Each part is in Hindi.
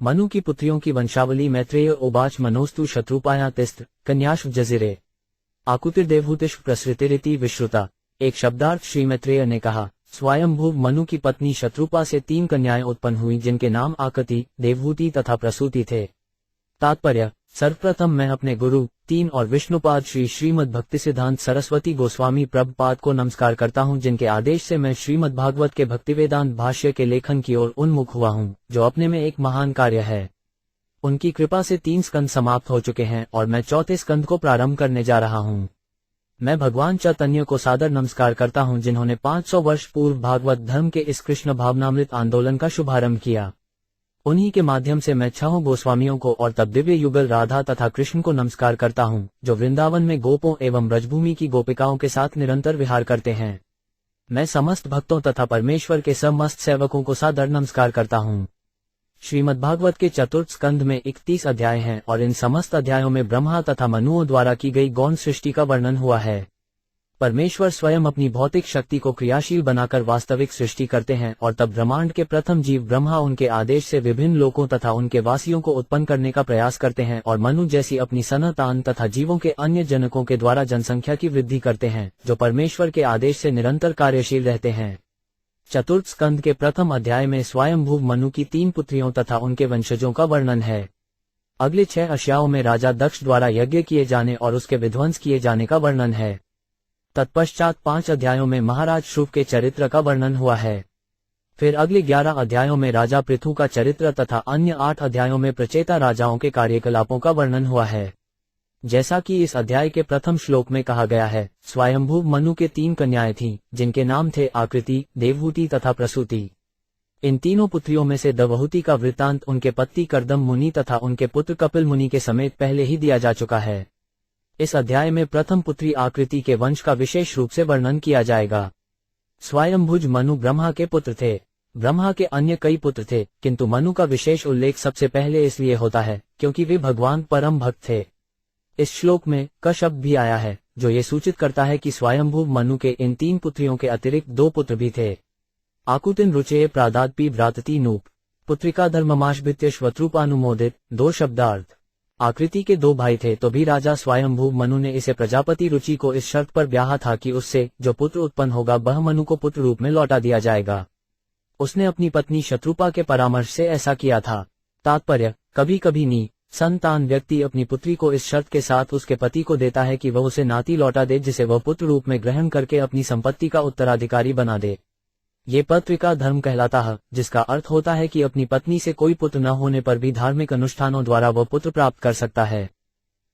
मनु की पुत्रियों की वंशावली मैत्रेय उवाच मनोस्तु शत्रुपाया तिस्त्र कन्याश्व जजिरे आकुतिर्देवहूतिष्व प्रसृतिरिति विश्रुता। एक शब्दार्थ श्री मैत्रेय ने कहा, स्वयंभू मनु की पत्नी शत्रुपा से 3 कन्याएं उत्पन्न हुई जिनके नाम आकृति, देवहूति तथा प्रसूति थे। तात्पर्य, सर्वप्रथम मैं अपने गुरु 3 और विष्णुपाद श्री श्रीमद् भक्तिसिद्धांत सरस्वती गोस्वामी प्रभुपाद को नमस्कार करता हूँ, जिनके आदेश से मैं श्रीमद् भागवत के भक्तिवेदांत भाष्य के लेखन की ओर उन्मुख हुआ हूँ, जो अपने में एक महान कार्य है। उनकी कृपा से 3 स्कंद समाप्त हो चुके हैं और मैं 4थे स्कंद को प्रारंभ करने जा रहा हूँ। मैं भगवान चैतन्य को सादर नमस्कार करता हूँ, जिन्होंने 500 वर्ष पूर्व भागवत धर्म के इस कृष्ण भावनामृत आंदोलन का शुभारंभ किया। उन्हीं के माध्यम से मैं 6 गोस्वामियों को और तब दिव्य युगल राधा तथा कृष्ण को नमस्कार करता हूँ, जो वृंदावन में गोपों एवं ब्रजभूमि की गोपिकाओं के साथ निरंतर विहार करते हैं। मैं समस्त भक्तों तथा परमेश्वर के समस्त सेवकों को सादर नमस्कार करता हूँ। श्रीमद्भागवत के चतुर्थ स्कंध में 31 अध्याय हैं और इन समस्त अध्यायों में ब्रह्मा तथा मनुओं द्वारा की गई गौण सृष्टि का वर्णन हुआ है। परमेश्वर स्वयं अपनी भौतिक शक्ति को क्रियाशील बनाकर वास्तविक सृष्टि करते हैं और तब ब्रह्मांड के प्रथम जीव ब्रह्मा उनके आदेश से विभिन्न लोकों तथा उनके वासियों को उत्पन्न करने का प्रयास करते हैं और मनु जैसी अपनी संतान तथा जीवों के अन्य जनकों के द्वारा जनसंख्या की वृद्धि करते हैं, जो परमेश्वर के आदेश से निरंतर कार्यशील रहते हैं। चतुर्थ स्कंद के प्रथम अध्याय में स्वयंभू मनु की 3 पुत्रियों तथा उनके वंशजों का वर्णन है। अगले 6 अध्यायों में राजा दक्ष द्वारा यज्ञ किए जाने और उसके विध्वंस किए जाने का वर्णन है। तत्पश्चात 5 अध्यायों में महाराज शुभ के चरित्र का वर्णन हुआ है। फिर अगले 11 अध्यायों में राजा पृथु का चरित्र तथा अन्य 8 अध्यायों में प्रचेता राजाओं के कार्यकलापों का वर्णन हुआ है। जैसा कि इस अध्याय के प्रथम श्लोक में कहा गया है, स्वयंभू मनु के 3 कन्याएं थीं, जिनके नाम थे आकृति, देवहूति तथा प्रसूति। इन तीनों पुत्रियों में से देवहूति का वृत्तांत उनके पति कर्दम मुनि तथा उनके पुत्र कपिल मुनि के समेत पहले ही दिया जा चुका है। इस अध्याय में प्रथम पुत्री आकृति के वंश का विशेष रूप से वर्णन किया जाएगा। स्वयंभुज मनु ब्रह्मा के पुत्र थे। ब्रह्मा के अन्य कई पुत्र थे, किंतु मनु का विशेष उल्लेख सबसे पहले इसलिए होता है क्योंकि वे भगवान परम भक्त थे। इस श्लोक में क शब्द भी आया है, जो ये सूचित करता है कि स्वयंभू मनु के इन 3 पुत्रियों के अतिरिक्त 2 पुत्र भी थे। आकुतिन रुचेय प्रादादपि भ्रातति नूप पुत्रिका धर्ममाशभित्य श्वत्रूपानुमोदित। 2 शब्दार्थ। आकृति के 2 भाई थे, तो भी राजा स्वयंभू मनु ने इसे प्रजापति रुचि को इस शर्त पर ब्याहा था कि उससे जो पुत्र उत्पन्न होगा वह मनु को पुत्र रूप में लौटा दिया जाएगा। उसने अपनी पत्नी शत्रुपा के परामर्श से ऐसा किया था। तात्पर्य, कभी कभी संतान व्यक्ति अपनी पुत्री को इस शर्त के साथ उसके पति को देता है कि वह उसे नाती लौटा दे, जिसे वह पुत्र रूप में ग्रहण करके अपनी संपत्ति का उत्तराधिकारी बना दे। ये पत्रिका धर्म कहलाता है, जिसका अर्थ होता है कि अपनी पत्नी से कोई पुत्र न होने पर भी धार्मिक अनुष्ठानों द्वारा वह पुत्र प्राप्त कर सकता है।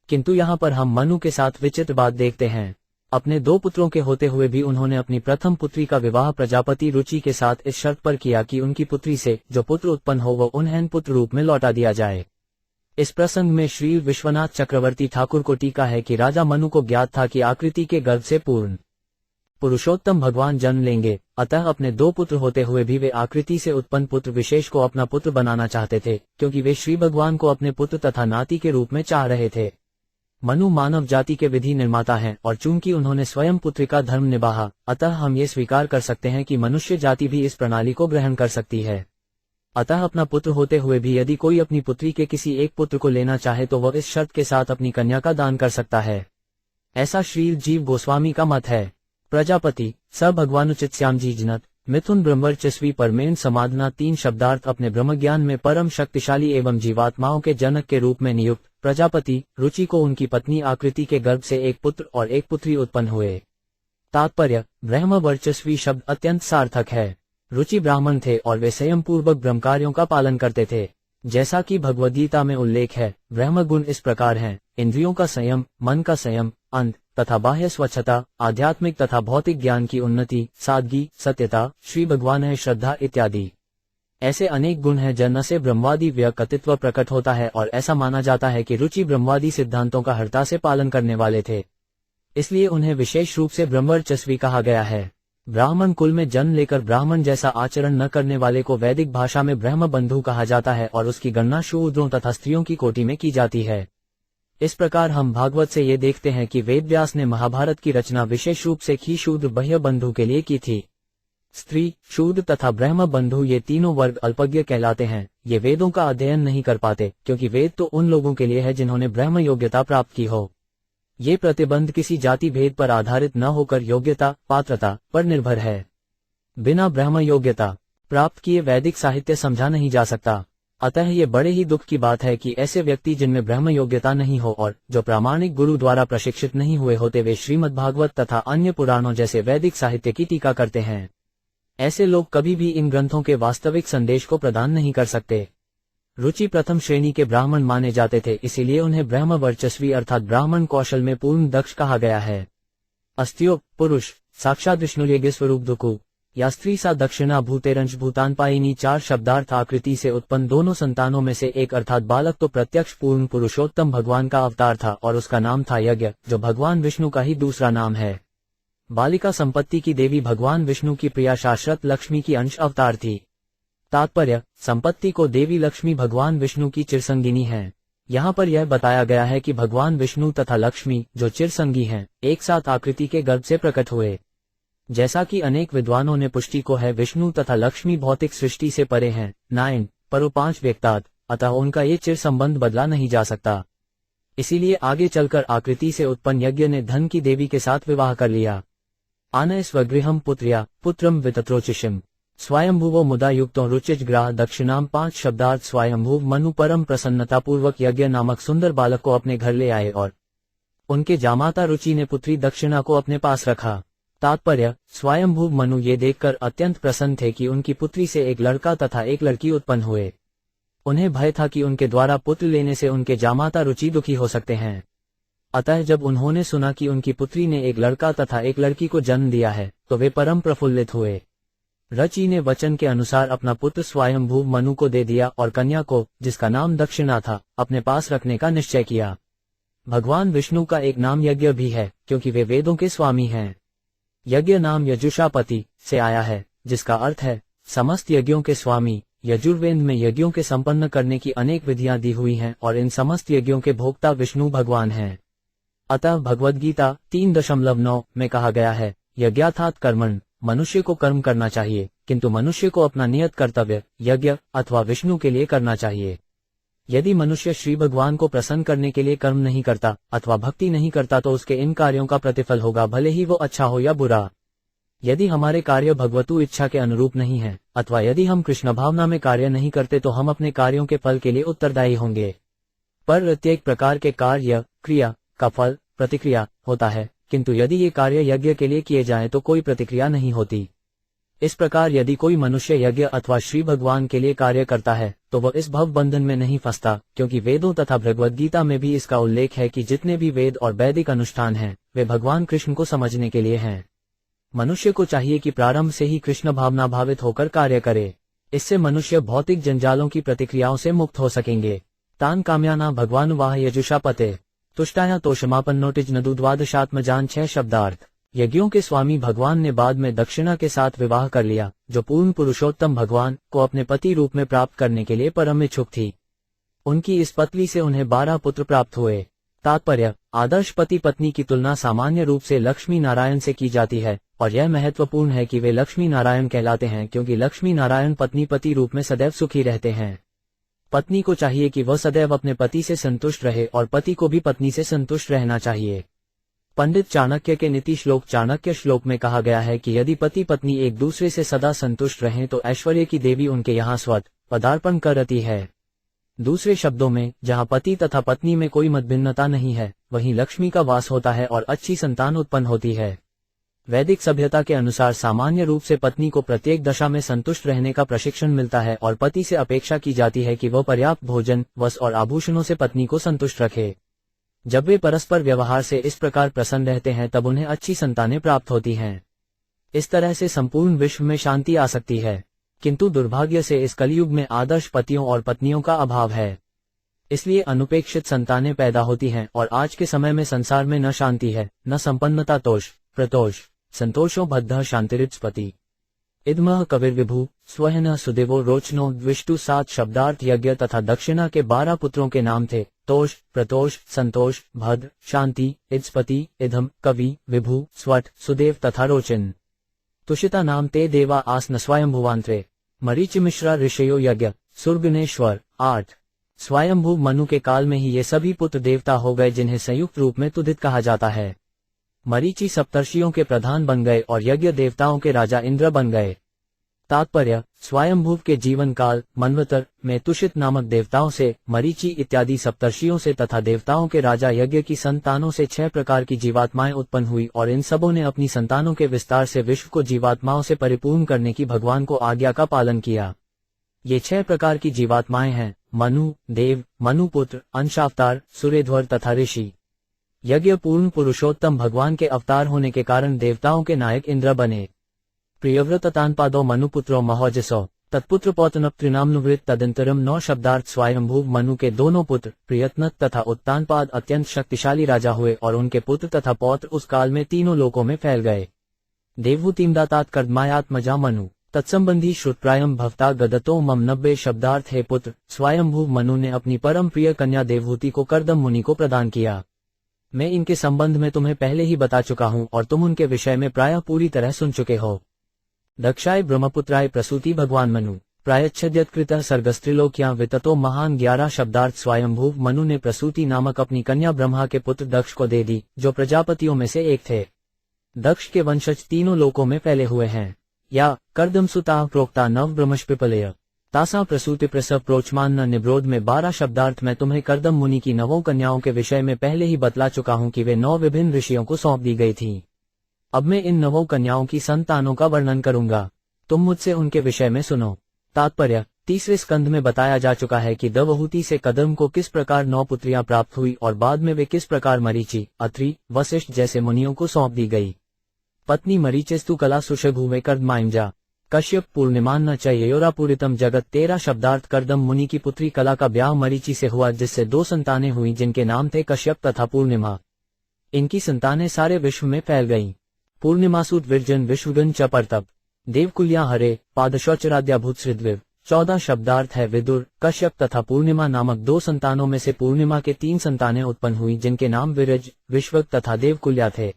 किंतु यहाँ पर हम मनु के साथ विचित्र बात देखते हैं। अपने 2 पुत्रों के होते हुए भी उन्होंने अपनी प्रथम पुत्री का विवाह प्रजापति रुचि के साथ इस शर्त पर किया कि उनकी पुत्री से जो पुत्र उत्पन्न हो वह उन्हें पुत्र रूप में लौटा दिया जाए। इस प्रसंग में श्री विश्वनाथ चक्रवर्ती ठाकुर को टीका है कि राजा मनु को ज्ञात था कि आकृति के गर्भ से पूर्ण पुरुषोत्तम भगवान जन्म लेंगे, अतः अपने 2 पुत्र होते हुए भी वे आकृति से उत्पन्न पुत्र विशेष को अपना पुत्र बनाना चाहते थे, क्योंकि वे श्री भगवान को अपने पुत्र तथा नाती के रूप में चाह रहे थे। मनु मानव जाति के विधि निर्माता हैं और चूंकि उन्होंने स्वयं पुत्र का धर्म निभाया, अतः हम ये स्वीकार कर सकते हैं कि मनुष्य जाति भी इस प्रणाली को ग्रहण कर सकती है। अतः अपना पुत्र होते हुए भी यदि कोई अपनी पुत्री के किसी एक पुत्र को लेना चाहे तो वह इस शर्त के साथ अपनी कन्या का दान कर सकता है। ऐसा श्री जीव गोस्वामी का मत है। प्रजापति स भगवानुचित श्याम जी जनत मिथुन ब्रह्मवर्चस्वी परमेन समाधना 3 शब्दार्थ अपने ब्रह्मज्ञान में परम शक्तिशाली एवं जीवात्माओं के जनक के रूप में नियुक्त प्रजापति रुचि को उनकी पत्नी आकृति के गर्भ से एक पुत्र और एक पुत्री उत्पन्न हुए। तात्पर्य, ब्रह्मवर्चस्वी शब्द अत्यंत सार्थक है। रुचि ब्राह्मण थे और वे संयम पूर्वक ब्रह्म कार्यों का पालन करते थे। जैसा कि भगवद्गीता में उल्लेख है, ब्रह्म गुण इस प्रकार हैं: इंद्रियों का संयम, मन का संयम, अंत तथा बाह्य स्वच्छता, आध्यात्मिक तथा भौतिक ज्ञान की उन्नति, सादगी, सत्यता, श्री भगवान है श्रद्धा इत्यादि। ऐसे अनेक गुण हैं जिनसे ब्रह्मवादी व्यक्तित्व प्रकट होता है और ऐसा माना जाता है कि रुचि ब्रह्मवादी सिद्धांतों का हरता से पालन करने वाले थे, इसलिए उन्हें विशेष रूप से ब्रह्मवर्चस्वी कहा गया है। ब्राह्मण कुल में जन्म लेकर ब्राह्मण जैसा आचरण न करने वाले को वैदिक भाषा में ब्रह्म बंधु कहा जाता है और उसकी गणना शूद्रों तथा स्त्रियों की कोटि में की जाती है। इस प्रकार हम भागवत से ये देखते हैं कि वेद व्यास ने महाभारत की रचना विशेष रूप से क्षीशूद्र बाह्य बंधु के लिए की थी। स्त्री, शूद्र तथा ब्रह्म बंधु ये तीनों वर्ग अल्पज्ञ कहलाते हैं। ये वेदों का अध्ययन नहीं कर पाते, क्योंकि वेद तो उन लोगों के लिए है जिन्होंने ब्रह्म योग्यता प्राप्त की हो। ये प्रतिबंध किसी जाति भेद पर आधारित न होकर योग्यता, पात्रता पर निर्भर है। बिना ब्रह्म योग्यता प्राप्त किए वैदिक साहित्य समझा नहीं जा सकता। अतः ये बड़े ही दुख की बात है कि ऐसे व्यक्ति जिनमें ब्रह्म योग्यता नहीं हो और जो प्रामाणिक गुरु द्वारा प्रशिक्षित नहीं हुए होते, वे श्रीमद्भागवत तथा अन्य पुराणों जैसे वैदिक साहित्य की टीका करते हैं। ऐसे लोग कभी भी इन ग्रंथों के वास्तविक संदेश को प्रदान नहीं कर सकते। रुचि प्रथम श्रेणी के ब्राह्मण माने जाते थे, इसीलिए उन्हें ब्रह्म वर्चस्वी अर्थात ब्राह्मण कौशल में पूर्ण दक्ष कहा गया है। अस्त्यो पुरुष साक्षात विष्णुर्यज्ञ स्वरूप दुकु या स्त्री सा दक्षिणा भूतेरंश भूतानपायिनी 4 शब्दार्थ आकृति से उत्पन्न दोनों संतानों में से एक अर्थात बालक तो प्रत्यक्ष पूर्ण पुरुषोत्तम भगवान का अवतार था और उसका नाम था यज्ञ, जो भगवान विष्णु का ही दूसरा नाम है। बालिका संपत्ति की देवी भगवान विष्णु की प्रिया शाश्वत लक्ष्मी की अंश अवतार थी। तात्पर्य, संपत्ति को देवी लक्ष्मी भगवान विष्णु की चिरसंगिनी है। यहाँ पर यह बताया गया है कि भगवान विष्णु तथा लक्ष्मी, जो चिरसंगी हैं, एक साथ आकृति के गर्भ से प्रकट हुए। जैसा कि अनेक विद्वानों ने पुष्टि को है, विष्णु तथा लक्ष्मी भौतिक सृष्टि से परे हैं, नायन परो 5 व्यक्तात्, अतः उनका ये चिर संबंध बदला नहीं जा सकता। इसीलिए आगे चलकर आकृति से उत्पन्न यज्ञ ने धन की देवी के साथ विवाह कर लिया। आनय स्वगृहम पुत्र्या पुत्रम वितत्रोचिषिम स्वयंभुवो मुदा युक्तो रुचिजग्राह दक्षिणाम 5 शब्दार्थ स्वयंभुव मनु परम प्रसन्नता पूर्वक यज्ञ नामक सुंदर बालक को अपने घर ले आए और उनके जामाता रुचि ने पुत्री दक्षिणा को अपने पास रखा। तात्पर्य, स्वयंभुव मनु ये देखकर अत्यंत प्रसन्न थे कि उनकी पुत्री से एक लड़का तथा एक लड़की उत्पन्न हुए। उन्हें भय था कि उनके द्वारा पुत्र लेने से उनके जामाता रुचि दुखी हो सकते हैं। अतः जब उन्होंने सुना कि उनकी पुत्री ने एक लड़का तथा एक लड़की को जन्म दिया है, तो वे परम प्रफुल्लित हुए। रुचि ने वचन के अनुसार अपना पुत्र स्वयंभुव मनु को दे दिया और कन्या को, जिसका नाम दक्षिणा था, अपने पास रखने का निश्चय किया। भगवान विष्णु का एक नाम यज्ञ भी है, क्योंकि वे वेदों के स्वामी हैं। यज्ञ नाम यजुषापति से आया है, जिसका अर्थ है समस्त यज्ञों के स्वामी। यजुर्वेद में यज्ञों के संपन्न करने की अनेक विधियां दी हुई हैं और इन समस्त यज्ञों के भोक्ता विष्णु भगवान हैं। अतः भगवद्गीता 3.9 में कहा गया है, यज्ञार्थात् कर्मण, मनुष्य को कर्म करना चाहिए, किंतु मनुष्य को अपना नियत कर्तव्य यज्ञ अथवा विष्णु के लिए करना चाहिए। यदि मनुष्य श्री भगवान को प्रसन्न करने के लिए कर्म नहीं करता अथवा भक्ति नहीं करता, तो उसके इन कार्यों का प्रतिफल होगा, भले ही वो अच्छा हो या बुरा। यदि हमारे कार्य भगवतु इच्छा के अनुरूप नहीं है अथवा यदि हम कृष्ण भावना में कार्य नहीं करते, तो हम अपने कार्यों के फल के लिए उत्तरदायी होंगे। पर प्रत्येक प्रकार के कार्य क्रिया का फल प्रतिक्रिया होता है, किंतु यदि ये कार्य यज्ञ के लिए किए जाएं तो कोई प्रतिक्रिया नहीं होती। इस प्रकार यदि कोई मनुष्य यज्ञ अथवा श्री भगवान के लिए कार्य करता है, तो वह इस भव बंधन में नहीं फंसता, क्योंकि वेदों तथा भगवद्गीता में भी इसका उल्लेख है कि जितने भी वेद और वैदिक अनुष्ठान हैं, वे भगवान कृष्ण को समझने के लिए हैं। मनुष्य को चाहिए कि प्रारंभ से ही कृष्ण भावना भावित होकर कार्य करे। इससे मनुष्य भौतिक जंजालों की प्रतिक्रियाओं से मुक्त हो सकेंगे। तान काम्याना भगवानुवाह यजुषापते तुष्टाया तोषमापन्नोटिज नदु द्वादशात्मजान 6 शब्दार्थ। यज्ञों के स्वामी भगवान ने बाद में दक्षिणा के साथ विवाह कर लिया, जो पूर्ण पुरुषोत्तम भगवान को अपने पति रूप में प्राप्त करने के लिए परम इच्छुक थी। उनकी इस पत्नी से उन्हें 12 पुत्र प्राप्त हुए। तात्पर्य, आदर्श पति पत्नी की तुलना सामान्य रूप से लक्ष्मी नारायण से की जाती है, और यह महत्वपूर्ण है कि वे लक्ष्मी नारायण कहलाते हैं, क्योंकि लक्ष्मी नारायण पत्नी पति रूप में सदैव सुखी रहते हैं। पत्नी को चाहिए कि वह सदैव अपने पति से संतुष्ट रहे और पति को भी पत्नी से संतुष्ट रहना चाहिए। पंडित चाणक्य के नीति श्लोक चाणक्य श्लोक में कहा गया है कि यदि पति पत्नी एक दूसरे से सदा संतुष्ट रहें तो ऐश्वर्य की देवी उनके यहाँ स्वत पदार्पण करती है। दूसरे शब्दों में, जहाँ पति तथा पत्नी में कोई मतभिन्नता नहीं है, वहीं लक्ष्मी का वास होता है और अच्छी संतान उत्पन्न होती है। वैदिक सभ्यता के अनुसार सामान्य रूप से पत्नी को प्रत्येक दशा में संतुष्ट रहने का प्रशिक्षण मिलता है और पति से अपेक्षा की जाती है कि वह पर्याप्त भोजन, वस्त्र और आभूषणों से पत्नी को संतुष्ट रखे। जब वे परस्पर व्यवहार से इस प्रकार प्रसन्न रहते हैं, तब उन्हें अच्छी संतानें प्राप्त होती हैं। इस तरह से संपूर्ण विश्व में शांति आ सकती है। किंतु दुर्भाग्य से इस कलयुग में आदर्श पतियों और पत्नियों का अभाव है। इसलिए अनुपेक्षित संतानें पैदा होती हैं और आज के समय में संसार में न शांति है, न संपन्नता। तोष प्रतोष संतोषो बद्ध शांतिरित्पति इदमः कविर्विभु स्वहन सुदेवो रोचनो द्विष्टु 7 शब्दार्थ यज्ञ तथा दक्षिणा के 12 पुत्रों के नाम थे। तोष प्रतोष संतोष भद्र शांति इत्पति इधम कवि विभु स्वट सुदेव तथा रोचन। तुषिता नाम ते देवा आसन स्वयंभुवांतरे मरीच मिश्रा ऋषयो यज्ञ सुरगुनेश्वर। 8 स्वयंभू मनु के काल में ही ये सभी पुत्र देवता हो गए जिन्हें संयुक्त रूप में तुदित कहा जाता है। मरीचि सप्तर्षियों के प्रधान बन गए और यज्ञ देवताओं के राजा इंद्र बन गए। तात्पर्य, स्वयंभूव के जीवन काल मन्वतर में तुषित नामक देवताओं से, मरीचि इत्यादि सप्तर्षियों से तथा देवताओं के राजा यज्ञ की संतानों से 6 प्रकार की जीवात्माएं उत्पन्न हुई और इन सबों ने अपनी संतानों के विस्तार से विश्व को जीवात्माओं से परिपूर्ण करने की भगवान को आज्ञा का पालन किया। ये 6 प्रकार की जीवात्माएं हैं मनु, देव, मनुपुत्र, अंशावतार, सूर्यध्वर तथा ऋषि। यज्ञ पूर्ण पुरुषोत्तम भगवान के अवतार होने के कारण देवताओं के नायक इंद्र बने। प्रियव्रततान्पादो मनुपुत्रो महोजसो तत्पुत्र पौतनप्त्रिनामनुवृत्त तदंतरम 9 शब्दार्थ स्वयंभूव मनु के दोनों पुत्र प्रियत्नत तथा उत्तानपाद अत्यंत शक्तिशाली राजा हुए और उनके पुत्र तथा पौत्र उस काल में तीनों लोकों में फैल गए। देवहूतिमदातात कर्दमायात्मजा मनु तत्संबंधी श्रुतप्रायम भवता गदतो मम 90 शब्दार्थ। है पुत्र, स्वयंभूव मनु ने अपनी परम प्रिय कन्या देवहूति को कर्दम मुनि को प्रदान किया। मैं इनके संबंध में तुम्हें पहले ही बता चुका हूँ और तुम उनके विषय में प्रायः पूरी तरह सुन चुके हो। दक्षाय ब्रह्मपुत्राय प्रसूति भगवान मनु प्रायच्छेद्यत्कृत सर्गस्त्रिलोक्यां विततो महान। 11 शब्दार्थ स्वयंभूव मनु ने प्रसूति नामक अपनी कन्या ब्रह्मा के पुत्र दक्ष को दे दी, जो प्रजापतियों में से एक थे। दक्ष के वंशज तीनों लोकों में फैले हुए हैं। या कर्दमसुता प्रोक्ता नव ब्रह्मष्पिपलय तासा प्रसूति प्रसव प्रोचमान न निब्रोध में 12 शब्दार्थ। मैं तुम्हें कर्दम मुनि की 9 कन्याओं के विषय में पहले ही बतला चुका हूँ कि वे 9 विभिन्न ऋषियों को सौंप दी गई थीं। अब मैं इन 9 कन्याओं की संतानों का वर्णन करूंगा, तुम मुझसे उनके विषय में सुनो। तात्पर्य, तीसरे स्कंध में बताया जा चुका है कि देवहूति से कदम को किस प्रकार 9 पुत्रियां प्राप्त हुई और बाद में वे किस प्रकार मरीचि, अत्रि, वशिष्ठ जैसे मुनियों को सौंप दी गई। पत्नी मरीचिस्तु कला सुषभुवे कर्दमाइंजा कश्यप पूर्णिमान न चयोरापूरितम जगत। 13 शब्दार्थ कर्दम मुनि की पुत्री कला का ब्याह मरीचि से हुआ, जिससे 2 संतानें हुई जिनके नाम थे कश्यप तथा पूर्णिमा। इनकी संतानें सारे विश्व में फैल गईं। पूर्णिमासूत विर्जन विश्वगन च परतप देवकुल्या हरे पादशौचराद्याभूत श्रीद्विव। 14 शब्दार्थ है विदुर, कश्यप तथा पूर्णिमा नामक 2 संतानों में से पूर्णिमा के 3 संतानें उत्पन्न हुई जिनके नाम विरज, विश्वक तथा देवकुल्या थे।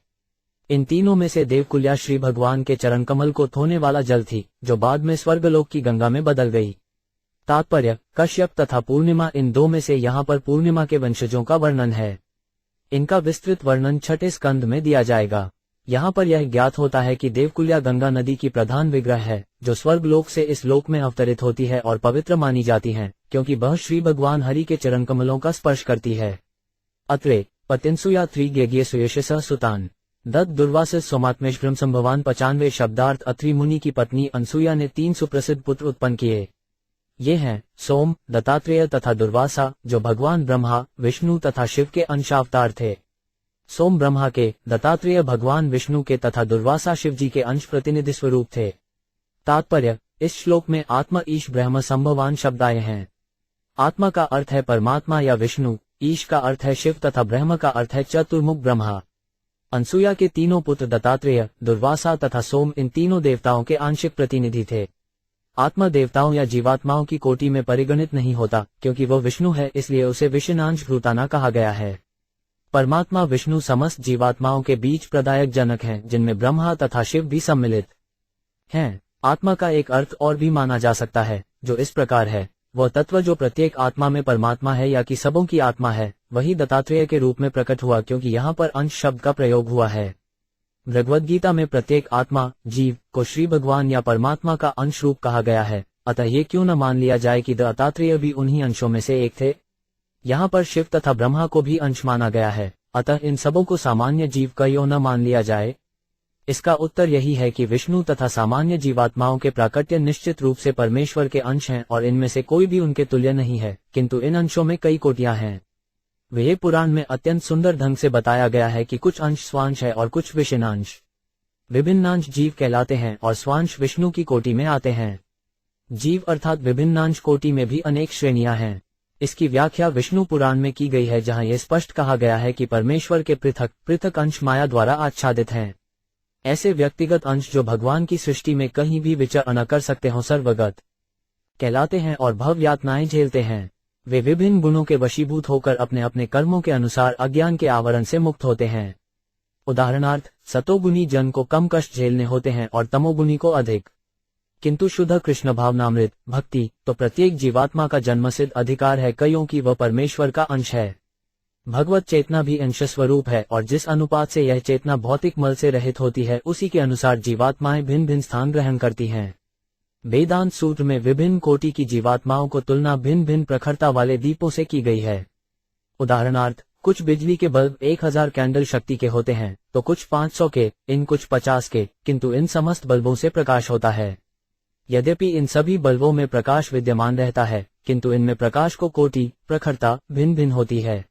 इन तीनों में से देवकुल्या श्री भगवान के चरण कमल को धोने वाला जल थी, जो बाद में स्वर्गलोक की गंगा में बदल गई। तात्पर्य, कश्यप तथा पूर्णिमा इन 2 में से यहाँ पर पूर्णिमा के वंशजों का वर्णन है। इनका विस्तृत वर्णन 6ठे स्कंद में दिया जाएगा। यहाँ पर यह ज्ञात होता है कि देवकुल्या गंगा नदी की प्रधान विग्रह है, जो स्वर्गलोक से इस लोक में अवतरित होती है और पवित्र मानी जाती है, क्योंकि वह श्री भगवान हरि के चरण कमलों का स्पर्श करती है। अत्रे पत्यंसुया त्रिज्ञ सुयशस सुतान दत्त दुर्वासिस सोमात्मेश ब्रह्म संभवान। 95 शब्दार्थ अत्रि मुनि की पत्नी अनसुया ने 3 सुप्रसिद्ध पुत्र उत्पन्न किए। ये हैं सोम, दत्तात्रेय तथा दुर्वासा, जो भगवान ब्रह्मा, विष्णु तथा शिव के अंशावतार थे। सोम ब्रह्मा के, दत्तात्रेय भगवान विष्णु के तथा दुर्वासा शिव जी के अंश प्रतिनिधि स्वरूप थे। तात्पर्य, इस श्लोक में आत्मा ईश ब्रह्म संभवान शब्द आए हैं। आत्मा का अर्थ है परमात्मा या विष्णु, ईश का अर्थ है शिव तथा ब्रह्म का अर्थ है चतुर्मुख ब्रह्मा। अनसुया के तीनों पुत्र दत्तात्रेय, दुर्वासा तथा सोम इन तीनों देवताओं के आंशिक प्रतिनिधि थे। आत्मा देवताओं या जीवात्माओं की कोटि में परिगणित नहीं होता, क्योंकि वह विष्णु है, इसलिए उसे विषयानांश भ्रूताना कहा गया है। परमात्मा विष्णु समस्त जीवात्माओं के बीच प्रदायक जनक हैं, जिनमें ब्रह्मा तथा शिव भी सम्मिलित हैं। आत्मा का एक अर्थ और भी माना जा सकता है, जो इस प्रकार है, वह तत्व जो प्रत्येक आत्मा में परमात्मा है या कि सबों की आत्मा है, वही दत्तात्रेय के रूप में प्रकट हुआ, क्योंकि यहाँ पर अंश शब्द का प्रयोग हुआ है। भगवद गीता में प्रत्येक आत्मा, जीव को श्री भगवान या परमात्मा का अंश रूप कहा गया है, अतः ये क्यों न मान लिया जाए कि दत्तात्रेय भी उन्हीं अंशों में से एक थे। यहाँ पर शिव तथा ब्रह्मा को भी अंश माना गया है, अतः इन सबों को सामान्य जीव का क्यों न मान लिया जाए। इसका उत्तर यही है कि विष्णु तथा सामान्य जीवात्माओं के प्राकट्य निश्चित रूप से परमेश्वर के अंश हैं और इनमें से कोई भी उनके तुल्य नहीं है, किंतु इन अंशों में कई कोटियां हैं। वेद पुराण में अत्यंत सुंदर ढंग से बताया गया है कि कुछ अंश स्वांश है और कुछ विषयानांश। विभिन्नांश जीव कहलाते हैं और स्वांश विष्णु की कोटि में आते हैं। जीव अर्थात विभिन्नांश कोटि में भी अनेक श्रेणियां हैं। इसकी व्याख्या विष्णु पुराण में की गई है, जहां यह स्पष्ट कहा गया है कि परमेश्वर के पृथक पृथक अंश माया द्वारा आच्छादित हैं। ऐसे व्यक्तिगत अंश जो भगवान की सृष्टि में कहीं भी विचरण न कर सकते हों सर्वगत कहलाते हैं और भव यातनाएं झेलते हैं। वे विभिन्न गुणों के वशीभूत होकर अपने अपने कर्मों के अनुसार अज्ञान के आवरण से मुक्त होते हैं। उदाहरणार्थ, सतोगुणी जन को कम कष्ट झेलने होते हैं और तमोगुणी को अधिक। किंतु शुद्ध कृष्ण भावनामृत भक्ति तो प्रत्येक जीवात्मा का जन्मसिद्ध अधिकार है, कईयों की वह परमेश्वर का अंश है। भगवत चेतना भी अंश स्वरूप है और जिस अनुपात से यह चेतना भौतिक मल से रहित होती है, उसी के अनुसार जीवात्माएं भिन्न भिन्न स्थान ग्रहण करती हैं। वेदांत सूत्र में विभिन्न कोटि की जीवात्माओं को तुलना भिन्न भिन्न प्रखरता वाले दीपों से की गई है। उदाहरणार्थ, कुछ बिजली के बल्ब 1000 कैंडल शक्ति के होते हैं, तो कुछ 500 के, इन कुछ 50 के, किंतु इन समस्त बल्बों से प्रकाश होता है। यद्यपि इन सभी बल्बों में प्रकाश विद्यमान रहता है, किंतु इनमें प्रकाश को कोटि प्रखरता भिन्न भिन्न होती है।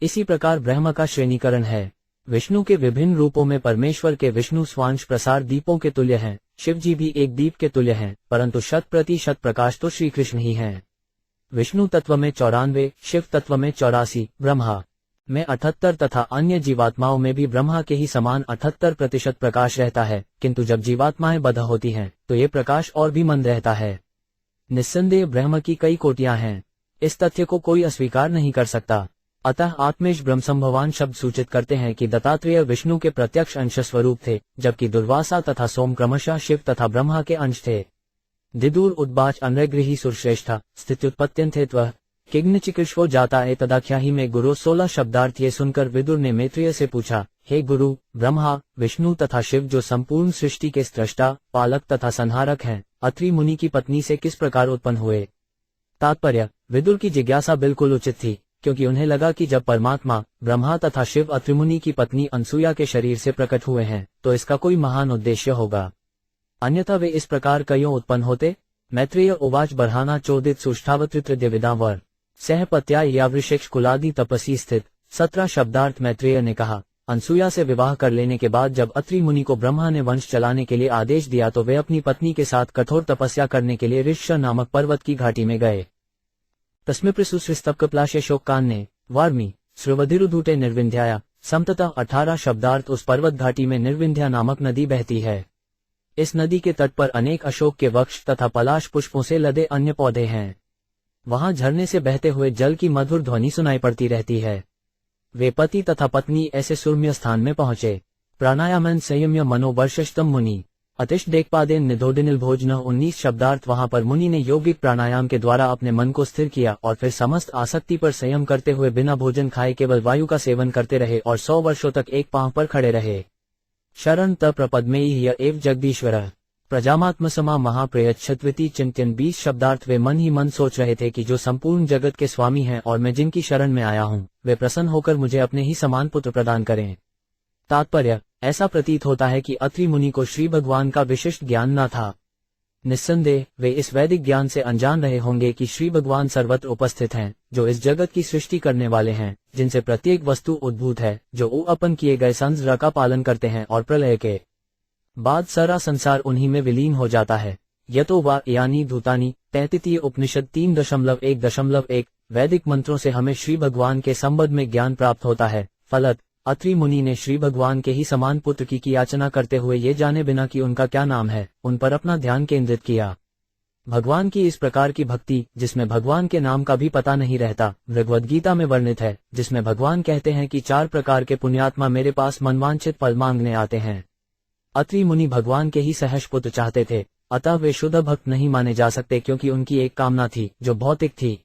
इसी प्रकार ब्रह्म का श्रेणीकरण है। विष्णु के विभिन्न रूपों में परमेश्वर के विष्णु स्वांश प्रसार दीपों के तुल्य हैं, शिव जी भी एक दीप के तुल्य हैं, परंतु 100% प्रकाश तो श्री कृष्ण ही हैं। विष्णु तत्व में 94, शिव तत्व में 84, ब्रह्मा में 78 तथा अन्य जीवात्माओं में भी ब्रह्मा के ही समान 78% प्रकाश रहता है, किंतु जब जीवात्माएं बद्ध होती हैं, तो ये प्रकाश और भी मंद रहता है। निस्संदेह ब्रह्म की कई कोटियां हैं, इस तथ्य को कोई अस्वीकार नहीं कर सकता। अतः आत्मेश ब्रह्मसंभवान शब्द सूचित करते हैं कि दत्तात्रेय विष्णु के प्रत्यक्ष अंश स्वरूप थे, जबकि दुर्वासा तथा सोम क्रमशः शिव तथा ब्रह्मा के अंश थे। दिदूर उद्बाच अनृगृही सुरश्रेष्ठा स्थित्युत्पत्त्यन्तेत्व किग्न चिकित्सो जाता है तदाख्याही में गुरु 16 शब्दार्थ। ये सुनकर विदुर ने मैत्रेय से पूछा, हे गुरु, ब्रह्मा विष्णु तथा शिव जो संपूर्ण सृष्टि के स्रष्टा पालक तथा संहारक हैं, अत्रि मुनि की पत्नी से किस प्रकार उत्पन्न हुए। तात्पर्य, विदुर की जिज्ञासा बिल्कुल उचित थी, क्योंकि उन्हें लगा कि जब परमात्मा ब्रह्मा तथा शिव अत्रि मुनि की पत्नी अनसुया के शरीर से प्रकट हुए हैं, तो इसका कोई महान उद्देश्य होगा, अन्यथा वे इस प्रकार कईयों उत्पन्न होते। मैत्रेय उवाच बर्हाना चोदित सुष्ठावत्रितृद्य विदावर सहपत्या यावृषेक्ष कुलादि तपसी स्थित 17 शब्दार्थ। मैत्रेय ने कहा, अनसुया से विवाह कर लेने के बाद जब अत्रि मुनि को ब्रह्मा ने वंश चलाने के लिए आदेश दिया, तो वे अपनी पत्नी के साथ कठोर तपस्या करने के लिए ऋष्य नामक पर्वत की घाटी में गए। तस्मिप्रसुसृस्तप्कप्लाशे शोकान्ने वार्मी श्रुवधिरुधूटे निर्विंध्याया समतता 18 शब्दार्थ। उस पर्वत घाटी में निर्विंध्या नामक नदी बहती है। इस नदी के तट पर अनेक अशोक के वृक्ष तथा पलाश पुष्पों से लदे अन्य पौधे हैं। वहां झरने से बहते हुए जल की मधुर ध्वनि सुनाई पड़ती रहती है। वे पति तथा पत्नी ऐसे सुरम्य स्थान में पहुंचे। प्राणायामन संयम्य मनोवर्षस्तम मुनि अतिष्ठ देखपादेन निधोडिनिल भोजन 19 शब्दार्थ। वहां पर मुनि ने यौगिक प्राणायाम के द्वारा अपने मन को स्थिर किया और फिर समस्त आसक्ति पर संयम करते हुए बिना भोजन खाए केवल वायु का सेवन करते रहे और 100 वर्षों तक एक पांव पर खड़े रहे। शरण त प्रपद्मेयी एव जगदीश्वर प्रजामात्मसमा महाप्रयच्छत्विति चिंतन 20 शब्दार्थ। वे मन ही मन सोच रहे थे कि जो संपूर्ण जगत के स्वामी हैं और मैं जिनकी शरण में आया हूं, वे प्रसन्न होकर मुझे अपने ही समान पुत्र प्रदान करें। तात्पर्य, ऐसा प्रतीत होता है कि अत्रि मुनि को श्री भगवान का विशिष्ट ज्ञान न था। निस्संदेह वे इस वैदिक ज्ञान से अनजान रहे होंगे कि श्री भगवान सर्वत्र उपस्थित हैं, जो इस जगत की सृष्टि करने वाले हैं, जिनसे प्रत्येक वस्तु उद्भूत है, जो उपन किए गए संस्कार का पालन करते हैं और प्रलय के बाद सारा संसार उन्हीं में विलीन हो जाता है। यतो वा यानी धूतानी 33 उपनिषद 3.1.1 वैदिक मंत्रों से हमें श्री भगवान के संबंध में ज्ञान प्राप्त होता है। फलत अत्रि मुनि ने श्री भगवान के ही समान पुत्र की याचना करते हुए ये जाने बिना कि उनका क्या नाम है, उन पर अपना ध्यान केंद्रित किया। भगवान की इस प्रकार की भक्ति, जिसमें भगवान के नाम का भी पता नहीं रहता, भगवद गीता में वर्णित है, जिसमें भगवान कहते हैं कि 4 प्रकार के पुण्यात्मा मेरे पास मनवांछित फल मांगने आते हैं। अत्रि मुनि भगवान के ही सहर्ष पुत्र चाहते थे, अतः वे शुद्ध भक्त नहीं माने जा सकते, क्योंकि उनकी एक कामना थी जो भौतिक थी।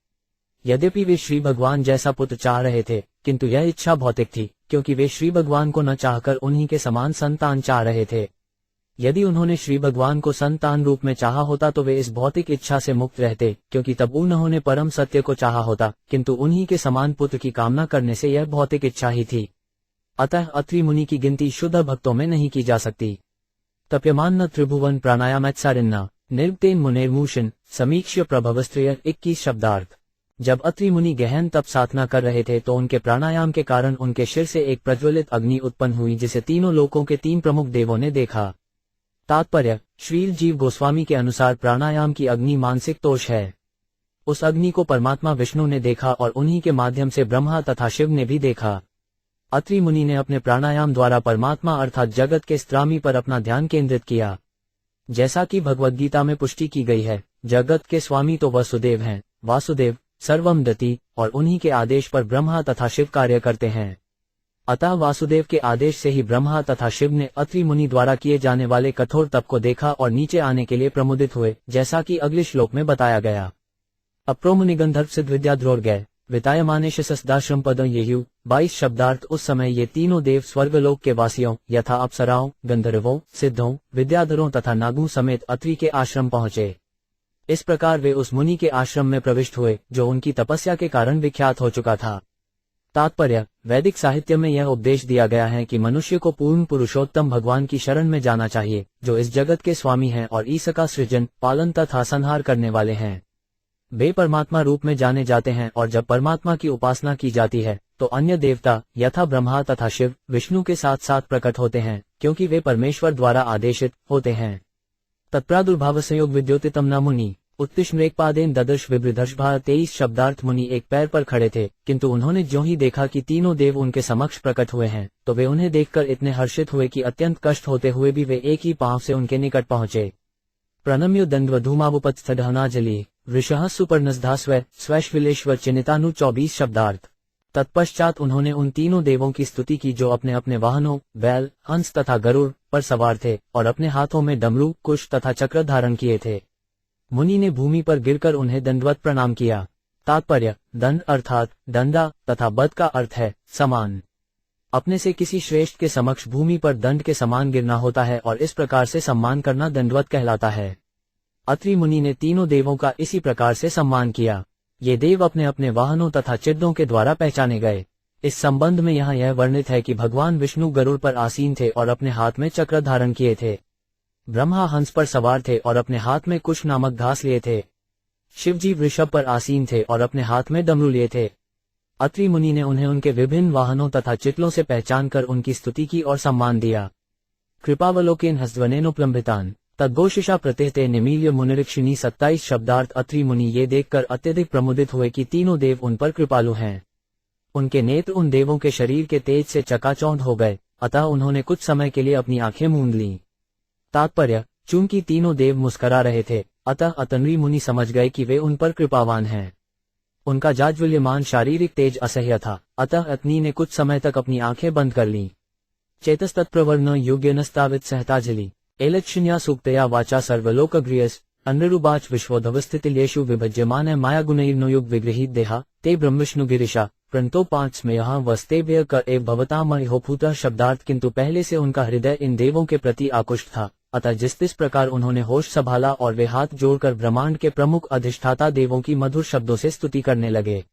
यद्यपि वे श्री भगवान जैसा पुत्र चाह रहे थे, किंतु यह इच्छा भौतिक थी, क्योंकि वे श्री भगवान को न चाहकर उन्हीं के समान संतान चाह रहे थे। यदि उन्होंने श्री भगवान को संतान रूप में चाहा होता तो वे इस भौतिक इच्छा से मुक्त रहते, क्योंकि तब उन्होंने परम सत्य को चाहा होता, किंतु उन्हीं के समान पुत्र की कामना करने से यह भौतिक इच्छा ही थी। अतः अत्रि मुनि की गिनती शुद्ध भक्तों में नहीं की जा सकती। तप्यमान त्रिभुवन प्राणायामत्सारिन्ना निर्तेन मुनेर्मूषण समीक्ष्य प्रभवस्त्रिय 21 शब्दार्थ। जब अत्रि मुनि गहन तप साधना कर रहे थे, तो उनके प्राणायाम के कारण उनके सिर से एक प्रज्वलित अग्नि उत्पन्न हुई, जिसे तीनों लोकों के 3 प्रमुख देवों ने देखा। तात्पर्य, श्रील जीव गोस्वामी के अनुसार प्राणायाम की अग्नि मानसिक तोष है। उस अग्नि को परमात्मा विष्णु ने देखा और उन्हीं के माध्यम से ब्रह्मा तथा शिव ने भी देखा। अत्रि मुनि ने अपने प्राणायाम द्वारा परमात्मा अर्थात जगत के स्त्रामी पर अपना ध्यान केंद्रित किया। जैसा कि भगवद गीता में पुष्टि की गई है, जगत के स्वामी तो वसुदेव हैं, वासुदेव सर्वम दति, और उन्हीं के आदेश पर ब्रह्मा तथा शिव कार्य करते हैं। अतः वासुदेव के आदेश से ही ब्रह्मा तथा शिव ने अत्रि मुनि द्वारा किए जाने वाले कठोर तप को देखा और नीचे आने के लिए प्रमुदित हुए, जैसा कि अगले श्लोक में बताया गया। अप्रोमुनिगंधर्व सिद्ध विद्या ध्रोर गए वितायमानेश ससदाश्रम पद येयु 22 शब्दार्थ। उस समय ये तीनों देव स्वर्गलोक के वासियों यथा अप्सराओं, गंधर्वों, सिद्धों, विद्याधरों तथा नागों समेत अत्रि के आश्रम पहुंचे। इस प्रकार वे उस मुनि के आश्रम में प्रविष्ट हुए जो उनकी तपस्या के कारण विख्यात हो चुका था। तात्पर्य: वैदिक साहित्य में यह उपदेश दिया गया है कि मनुष्य को पूर्ण पुरुषोत्तम भगवान की शरण में जाना चाहिए, जो इस जगत के स्वामी हैं और ईसा सृजन, पालन तथा संहार करने वाले हैं। वे परमात्मा रूप में जाने जाते हैं और जब परमात्मा की उपासना की जाती है तो अन्य देवता यथा ब्रह्मा तथा शिव विष्णु के साथ साथ प्रकट होते हैं, क्योंकि वे परमेश्वर द्वारा आदेशित होते हैं। तत्प्रादुर्भाव संयोग विद्योतितम न मुनि उत्तिष्ठेकपादेन ददर्श विवृधर्षभा 23 शब्दार्थ। मुनि एक पैर पर खड़े थे, किंतु उन्होंने ज्यों ही देखा कि तीनों देव उनके समक्ष प्रकट हुए हैं तो वे उन्हें देखकर इतने हर्षित हुए कि अत्यंत कष्ट होते हुए भी वे एक ही पांव से उनके निकट पहुंचे। प्रणम्यो दंडवधूमावुपत्स्थढनाजलि वृषः सुपर्णस्धा स्वैश्विलेश्वर चिनितानु 24 शब्दार्थ। तत्पश्चात उन्होंने उन तीनों देवों की स्तुति की जो अपने अपने वाहनों बैल, हंस तथा गरुड़ पर सवार थे और अपने हाथों में डमरू, कुश तथा चक्र धारण किए थे। मुनि ने भूमि पर गिरकर उन्हें दंडवत प्रणाम किया। तात्पर्य: दंड अर्थात डंडा तथा बद का अर्थ है समान। अपने से किसी श्रेष्ठ के समक्ष भूमि पर दंड के समान गिरना होता है और इस प्रकार से सम्मान करना दंडवत कहलाता है। अत्रि मुनि ने तीनों देवों का इसी प्रकार से सम्मान किया। ये देव अपने अपने वाहनों तथा चिद्दों के द्वारा पहचाने गए। इस संबंध में यहाँ यह वर्णित है कि भगवान विष्णु गरुड़ पर आसीन थे और अपने हाथ में चक्र धारण किए थे। ब्रह्मा हंस पर सवार थे और अपने हाथ में कुश नामक घास लिए थे। शिवजी वृषभ पर आसीन थे और अपने हाथ में डमरू लिए थे। अत्रि मुनि ने उन्हें उनके विभिन्न वाहनों तथा चित्लों से पहचानकर उनकी स्तुति की और सम्मान दिया। कृपावलोकेन हस्तवनेनोप्लम्बितान तद्घोषिषा प्रतिहते निमील्य मुनिरीक्षिणी 27 शब्दार्थ। अत्रि मुनि ये देखकर अत्यधिक प्रमुदित हुए कि तीनों देव उन पर कृपालु हैं। उनके नेत्र उन देवों के शरीर के तेज से चकाचौंध हो गए, अतः उन्होंने कुछ समय के लिए अपनी आंखें मूंद लीं। तात्पर्य: चूंकि तीनों देव मुस्करा रहे थे, अतः अतनवी मुनि समझ गए कि वे उन पर कृपावान हैं। उनका जाज्वल्यमान शारीरिक तेज असह्य था, अतः अत्नि ने कुछ समय तक अपनी आंखें बंद कर लीं। चेतस्तत्प्रवर्ण योग्यनस्तावित सहताजलि एलक्षिण्या सूक्तया वाचा सर्वलोकगृहस् अन्नरुबाच विश्वोधवस्थितिलेषु विभज्यमान मायागुणैर्नोयुग विगृहीत देहा ते ब्रह्मविष्णुगिरिशा प्रंतो 5 में यहाँ वस्तेव्य क एव भवतामहोभूतः शब्दार्थ। किंतु पहले से उनका हृदय इन देवों के प्रति आकुष्ट था, अतः जिस प्रकार उन्होंने होश संभाला और वे हाथ जोड़कर ब्रह्मांड के प्रमुख अधिष्ठाता देवों की मधुर शब्दों से स्तुति करने लगे।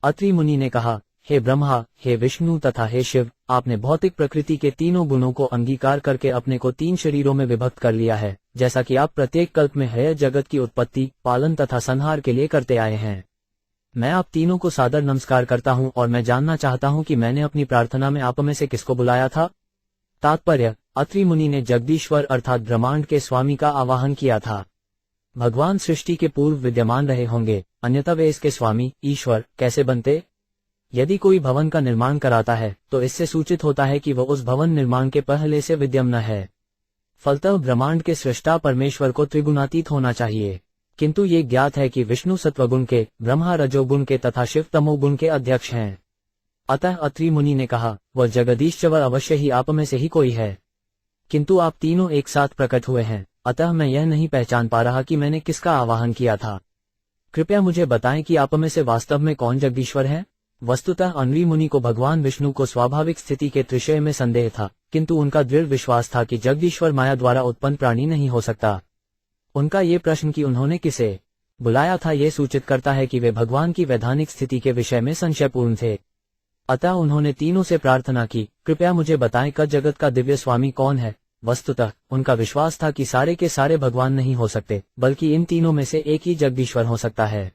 अत्रि मुनि ने कहा, हे ब्रह्मा, हे विष्णु तथा हे शिव, आपने भौतिक प्रकृति के तीनों गुणों को अंगीकार करके अपने को 3 शरीरों में विभक्त कर लिया है, जैसा कि आप प्रत्येक कल्प में है जगत की उत्पत्ति, पालन तथा संहार के लिए करते आए हैं। मैं आप तीनों को सादर नमस्कार करता हूं और मैं जानना चाहता हूं कि मैंने अपनी प्रार्थना में आप में से किसको बुलाया था। तात्पर्य: अत्रि मुनि ने जगदीश्वर अर्थात ब्रह्मांड के स्वामी का आवाहन किया था। भगवान सृष्टि के पूर्व विद्यमान रहे होंगे, अन्यथा वे इसके स्वामी ईश्वर कैसे बनते। यदि कोई भवन का निर्माण कराता है तो इससे सूचित होता है कि वह उस भवन निर्माण के पहले से विद्यमान है। फलतः ब्रह्मांड के सृष्टा परमेश्वर को त्रिगुणातीत होना चाहिए, किंतु ये ज्ञात है कि विष्णु सत्वगुण के, ब्रह्मा रजोगुण के तथा शिव तमोगुण के अध्यक्ष हैं। अतः अत्रि मुनि ने कहा, वह जगदीश्वर अवश्य ही आप में से ही कोई है, किंतु आप तीनों एक साथ प्रकट हुए हैं, अतः मैं यह नहीं पहचान पा रहा कि मैंने किसका आवाहन किया था। कृपया मुझे बताएं कि आप में से वास्तव में कौन जगदीश्वर है। वस्तुतः अत्रि मुनि को भगवान विष्णु को स्वाभाविक स्थिति के त्रिशय में संदेह था, किंतु उनका दृढ़ विश्वास था कि जगदीश्वर माया द्वारा उत्पन्न प्राणी नहीं हो सकता। उनका ये प्रश्न कि उन्होंने किसे बुलाया था ये सूचित करता है कि वे भगवान की वैधानिक स्थिति के विषय में संशयपूर्ण थे। अतः उन्होंने तीनों से प्रार्थना की, कृपया मुझे बताएं कि जगत का दिव्य स्वामी कौन है। वस्तुतः उनका विश्वास था कि सारे के सारे भगवान नहीं हो सकते, बल्कि इन तीनों में से एक ही जगदीश्वर हो सकता है।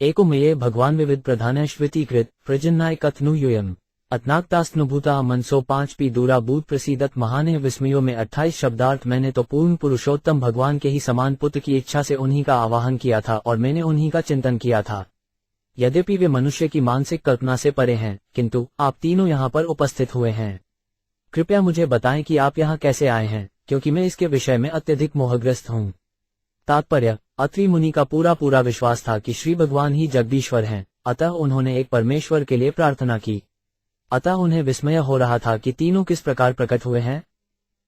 एकुमये भगवान विविध प्रधान श्रुतिकृत प्रजन्नाय कथनुयूयम अत्नाक्तास्तनुभूता मनसो 5 पी दूरा बूत प्रसीदत महाने विस्मयों में 28 शब्दार्थ। मैंने तो पूर्ण पुरुषोत्तम भगवान के ही समान पुत्र की इच्छा से उन्हीं का आवाहन किया था और मैंने उन्हीं का चिंतन किया था। यद्यपि वे मनुष्य की मानसिक कल्पना से परे हैं, किंतु आप तीनों यहाँ पर उपस्थित हुए हैं। कृपया मुझे बताएं कि आप यहाँ कैसे आए हैं, क्योंकि मैं इसके विषय में अत्यधिक मोहग्रस्त हूँ। तात्पर्य: अत्रि मुनि का पूरा विश्वास था कि श्री भगवान ही जगदीश्वर हैं, अतः उन्होंने एक परमेश्वर के लिए प्रार्थना की। अतः उन्हें विस्मय हो रहा था कि तीनों किस प्रकार प्रकट हुए हैं।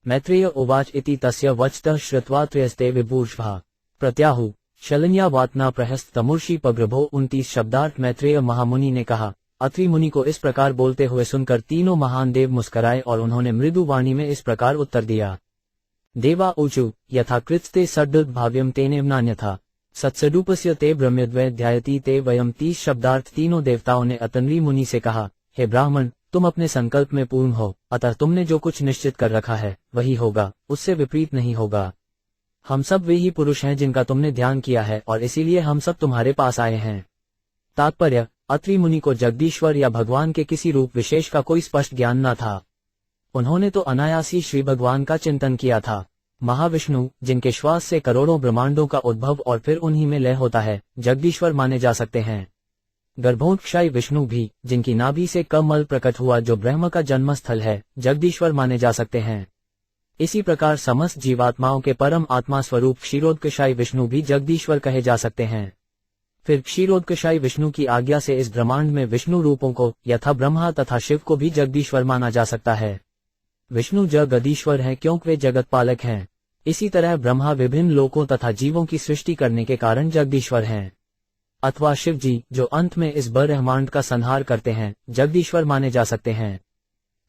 मैत्रेय उवाच इति तस्य वचतः श्रुत्वा त्रयस्ते विभूषभा प्रत्याहु शलन्यावात्ना प्रहस्तमूर्षि पग्रभो 29 शब्दार्थ। मैत्रेय महामुनि ने कहा। अत्रि मुनि को इस प्रकार बोलते हुए सुनकर तीनों महान देव मुस्कराए और उन्होंने मृदु वाणी में इस प्रकार उत्तर दिया। देवा ऊचु यथा कृत्स्ते सड्डुद भाव्यम तेनेव नान्यथा सत्सरूपस्य ते ब्रह्मद्वय ध्यायति ते वयम 30 शब्दार्थ। तीनों देवताओं ने अतनवी मुनि से कहा, हे ब्राह्मण, तुम अपने संकल्प में पूर्ण हो, अतः तुमने जो कुछ निश्चित कर रखा है वही होगा, उससे विपरीत नहीं होगा। हम सब वे ही पुरुष हैं जिनका तुमने ध्यान किया है और इसीलिए हम सब तुम्हारे पास आए हैं। तात्पर्य, अत्रि मुनि को जगदीश्वर या भगवान के किसी रूप विशेष का कोई स्पष्ट ज्ञान न था। उन्होंने तो अनायास ही श्री भगवान का चिंतन किया था। महाविष्णु, जिनके श्वास से करोड़ों ब्रह्मांडों का उद्भव और फिर उन्हीं में लय होता है, जगदीश्वर माने जा सकते हैं। गर्भोत्क्षायी विष्णु भी, जिनकी नाभि से कमल प्रकट हुआ जो ब्रह्म का जन्मस्थल है, जगदीश्वर माने जा सकते हैं। इसी प्रकार समस्त जीवात्माओं के परम आत्मा स्वरूप क्षीरोदकशायी विष्णु भी जगदीश्वर कहे जा सकते हैं। फिर क्षीरोदकशायी विष्णु की आज्ञा से इस ब्रह्मांड में विष्णु रूपों को यथा ब्रह्मा तथा शिव को भी जगदीश्वर माना जा सकता है। विष्णु जगदीश्वर हैं क्योंकि वे जगत पालक हैं। इसी तरह ब्रह्मा विभिन्न लोकों तथा जीवों की सृष्टि करने के कारण जगदीश्वर हैं। अथवा शिव जी, जो अंत में इस ब्रह्मांड का संहार करते हैं, जगदीश्वर माने जा सकते हैं।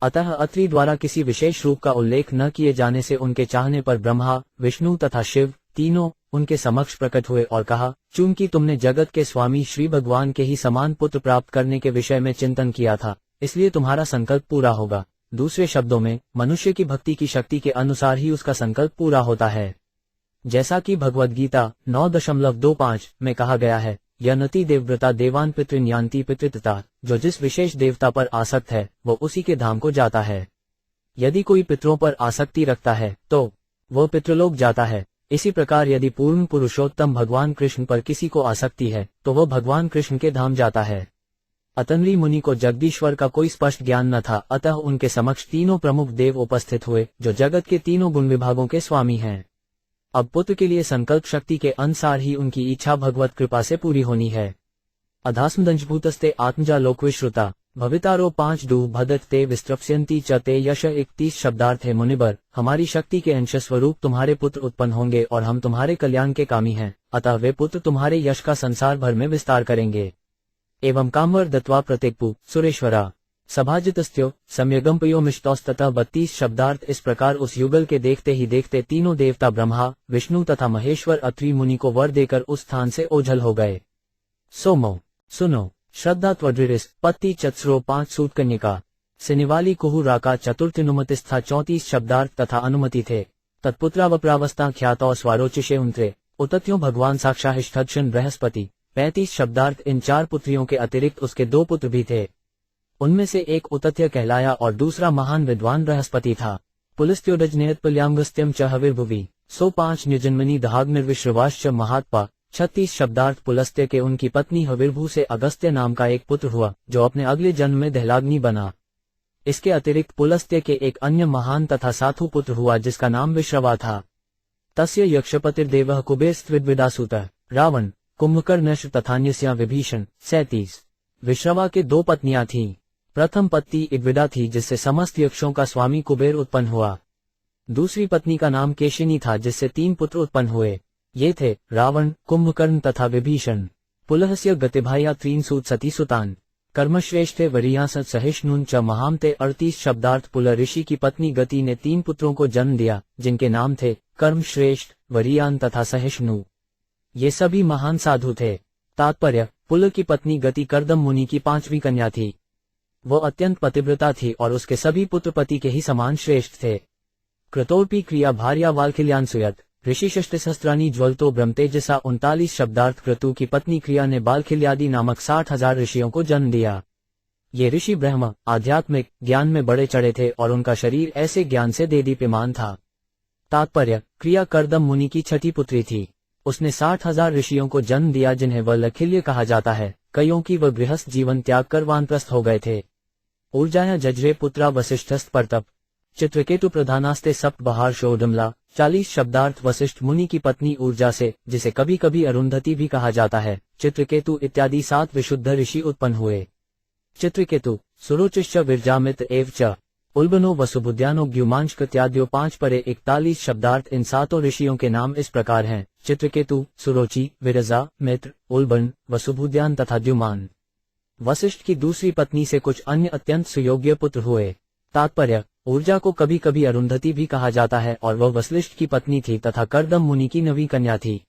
अतः अत्रि द्वारा किसी विशेष रूप का उल्लेख न किए जाने से उनके चाहने पर ब्रह्मा, विष्णु तथा शिव तीनों उनके समक्ष प्रकट हुए और कहा, चूंकि तुमने जगत के स्वामी श्री भगवान के ही समान पुत्र प्राप्त करने के विषय में चिंतन किया था, इसलिए तुम्हारा संकल्प पूरा होगा। दूसरे शब्दों में, मनुष्य की भक्ति की शक्ति के अनुसार ही उसका संकल्प पूरा होता है। जैसा कि भगवद गीता 9.25 में कहा गया है, यनति देवव्रता देवान पितृन यान्ति पितृतता, जो जिस विशेष देवता पर आसक्त है वो उसी के धाम को जाता है। यदि कोई पितरों पर आसक्ति रखता है तो वह पितृलोक जाता है। इसी प्रकार यदि पूर्ण पुरुषोत्तम भगवान कृष्ण पर किसी को आसक्ति है तो वह भगवान कृष्ण के धाम जाता है। अतनवी मुनि को जगदीश्वर का कोई स्पष्ट ज्ञान न था, अतः उनके समक्ष तीनों प्रमुख देव उपस्थित हुए जो जगत के तीनों गुण विभागों के स्वामी हैं। अब पुत्र के लिए संकल्प शक्ति के अनुसार ही उनकी इच्छा भगवत कृपा से पूरी होनी है। अधास्मदंशभूतस्ते आत्मजा लोकविश्रुता भवितारो 5 डू भदत ते विस्त्रप्स्यन्ति च ते यश 31 शब्दार्थ है। मुनिबर, हमारी शक्ति के अंश स्वरूप तुम्हारे पुत्र उत्पन्न होंगे और हम तुम्हारे कल्याण के कामी हैं, अतः वे पुत्र तुम्हारे यश का संसार भर में विस्तार करेंगे। एवं कामवर दत्वा प्रत्येकपु सुरेश्वरा सभाजितस्त्यो सम्यगम्पयो मिष्टौस्ततः 32 शब्दार्थ। इस प्रकार उस युगल के देखते ही देखते तीनों देवता ब्रह्मा, विष्णु तथा महेश्वर अत्रि मुनि को वर देकर उस स्थान से ओझल हो गए। सोमो, सुनो, श्रद्धा त्वदृरिस पत्ति चत्स्रो 5 सूत कन्यका सिनिवाली कुहु राका चतुर्थिनुमतिस्था 34 शब्दार्थ तथा अनुमति थे। तत्पुत्रावप्रावस्था ख्यातौ स्वारोचिषे उन्त्रे उतत्यो भगवान साक्षाहिष्ठक्षण बृहस्पति 35 शब्दार्थ। इन 4 पुत्रियों के अतिरिक्त उसके 2 पुत्र भी थे। उनमें से एक उतथ्य कहलाया और दूसरा महान विद्वान बृहस्पति था। पुलस्त्योडजनेयत्पल्याङ्गस्त्यम च हविर्भुवि सो 5 न्यजन्मनि दहाग्निर्विश्रवाश्च महात्पा 36 शब्दार्थ। पुलस्त्य के उनकी पत्नी हविर्भु से अगस्त्य नाम का एक पुत्र हुआ जो अपने अगले जन्म में दहलाग्नि बना। इसके अतिरिक्त पुलस्त्य के एक अन्य महान तथा साधु पुत्र हुआ जिसका नाम विश्रवा था। तस्य यक्षपतिर्देवः कुबेरस्त्विद्विदासुतः रावण कुंभकर्णश्च तथान्यस्या विभीषण 37। विश्रवा के 2 पत्नियां थीं। प्रथम पत्नी इद्विदा थी जिससे समस्त यक्षों का स्वामी कुबेर उत्पन्न हुआ। दूसरी पत्नी का नाम केशिनी था जिससे 3 पुत्र उत्पन्न हुए। ये थे रावण, कुंभकर्ण तथा विभीषण। पुलहस्य गतिभाया 3 सूत सती सुतान कर्मश्रेष्ठे वरियासत सहिष्णुन च महामते 38 शब्दार्थ। पुल ऋषि की पत्नी गति ने 3 पुत्रों को जन्म दिया जिनके नाम थे कर्मश्रेष्ठ, वरियान तथा सहिष्णु। ये सभी महान साधु थे। तात्पर्य, पुल की पत्नी गति कर्दम मुनि की 5वीं कन्या थी। वो अत्यंत पतिव्रता थी और उसके सभी पुत्र पति के ही समान श्रेष्ठ थे। क्रतोर्पी क्रिया भार्या वाल्खिल्यान्सुयत ऋषि षष्टिसहस्त्राणि ज्वलतो ब्रह्मतेजसा 39 शब्दार्थ। क्रतु की पत्नी क्रिया ने बालखिल्यादि नामक 60,000 ऋषियों को जन्म दिया। ये ऋषि ब्रह्म आध्यात्मिक ज्ञान में बड़े चढ़े थे और उनका शरीर ऐसे ज्ञान से देदीप्यमान था। तात्पर्य, क्रिया कर्दम मुनि की 6ठी पुत्री थी। उसने 60,000 ऋषियों को जन्म दिया जिन्हें वल्लखिल्य कहा जाता है। कईयों की वह गृहस्थ जीवन त्याग कर वानप्रस्थ हो गए थे। ऊर्जाया जज्रे पुत्रा वसिष्ठस्त परतप चित्रकेतु प्रधानास्ते सप्त बहार शोडमला 40 शब्दार्थ। वसिष्ठ मुनि की पत्नी ऊर्जा से, जिसे कभी कभी अरुंधति भी कहा जाता है, चित्रकेतु इत्यादि 7 विशुद्ध ऋषि उत्पन्न हुए। चित्रकेतु सुरुचिश्च विरजामित एव च उल्बनो वसुबुद्यानो ग्युमांशकृत्याद्यो 5 परे 41 शब्दार्थ। इन सातों ऋषियों के नाम इस प्रकार हैं: चित्रकेतु, सुरोचि, विरजा, मित्र, उल्बन, वसुबुद्यान तथा द्युमान। वशिष्ठ की दूसरी पत्नी से कुछ अन्य अत्यंत सुयोग्य पुत्र हुए। तात्पर्य: ऊर्जा को कभी कभी अरुंधति भी कहा जाता है और वह वशिष्ठ की पत्नी थी तथा कर्दम मुनि की नवी कन्या थी।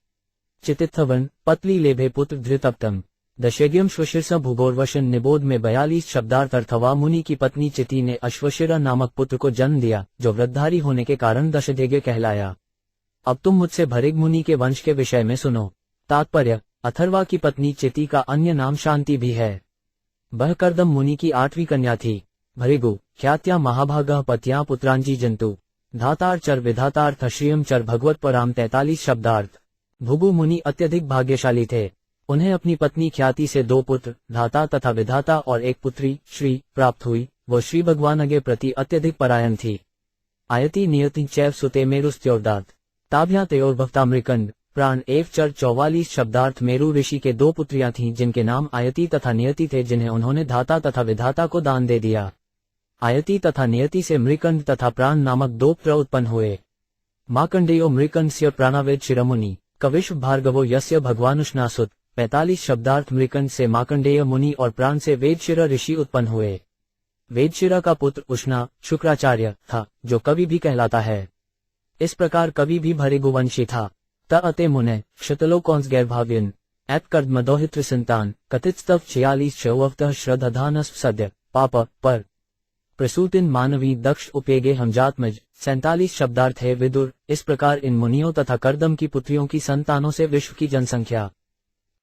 चितित्थवन पतली लेभे पुत्र धृतप्तम दशेग्यम श्वशीर्ष भूगोर्वशन निबोध में 42 शब्दार्थ। अर्थवा मुनि की पत्नी चिति ने अश्वशिरा नामक पुत्र को जन्म दिया, जो वृद्धारी होने के कारण दशदेग्य कहलाया। अब तुम मुझसे भृग मुनि के वंश के विषय में सुनो। तात्पर्य: अथर्वा की पत्नी चिति का अन्य नाम शांति भी है। वह कर्दम मुनि की 8वीं कन्या थी। भृगु ख्यात्या महाभागः पत्या पुत्रांजी जंतु धातार चर विधातार्थ श्रियम चर भगवत पराम 43 शब्दार्थ। भृगु मुनि अत्यधिक भाग्यशाली थे। उन्हें अपनी पत्नी ख्याति से 2 पुत्र धाता तथा विधाता और 1 पुत्री श्री प्राप्त हुई। वो श्री भगवान के प्रति अत्यधिक परायण थी। आयति नियति चैव सुते मेरुस्त्योर्दात ताभ्या तयोर्भवता मृकंड प्राण एव चर 44 शब्दार्थ। मेरु ऋषि के 2 पुत्रियां थीं जिनके नाम आयति तथा नियति थे, जिन्हें उन्होंने धाता तथा विधाता को दान दे दिया। आयति तथा नियति से मृकंड तथा प्राण नामक 2 पुत्र उत्पन्न हुए। मार्कंडेयो मृकंडस्य प्राणावेद शिरोमुनि कविश्व भार्गवो यस्य भगवानुष्णासुत 45 शब्दार्थ। मृकंड से मार्कंडेय मुनि और प्राण से वेदशिरा ऋषि उत्पन्न हुए। वेदशिरा का पुत्र उष्णा शुक्राचार्य था, जो कवि भी कहलाता है। इस प्रकार कवि भी भृगुवंशी था। त अते मुने क्षतलो कौंस गैरभाव्यन एत कर्द मदोहित्र संतान कथित स्तव 46 शववतः श्रद्धानस्व सद्य पाप पर प्रसूतिन मानवी दक्ष उपेगे हमजातमज 47 शब्दार्थ है। विदुर इस प्रकार इन मुनियों तथा कर्दम की पुत्रियों की संतानों से विश्व की जनसंख्या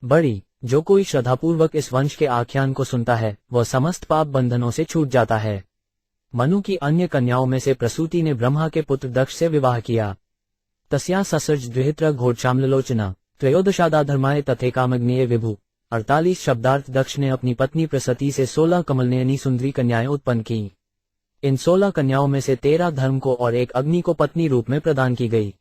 बढ़ी। जो कोई श्रद्धापूर्वक इस वंश के आख्यान को सुनता है वह समस्त पाप बंधनों से छूट जाता है। मनु की अन्य कन्याओं में से प्रसूति ने ब्रह्मा के पुत्र दक्ष से विवाह किया। तस्या ससर्ज द्विहित्र घोरश्यामलोचना त्रयोदशादाधर्माय तथे कामग्नेय विभु 48 शब्दार्थ। दक्ष ने अपनी पत्नी प्रसती से 16 कमलनयनी सुंदरी कन्याएं उत्पन्न की। इन 16 कन्याओं में से 13 धर्म को और 1 अग्नि को पत्नी रूप में प्रदान की गई।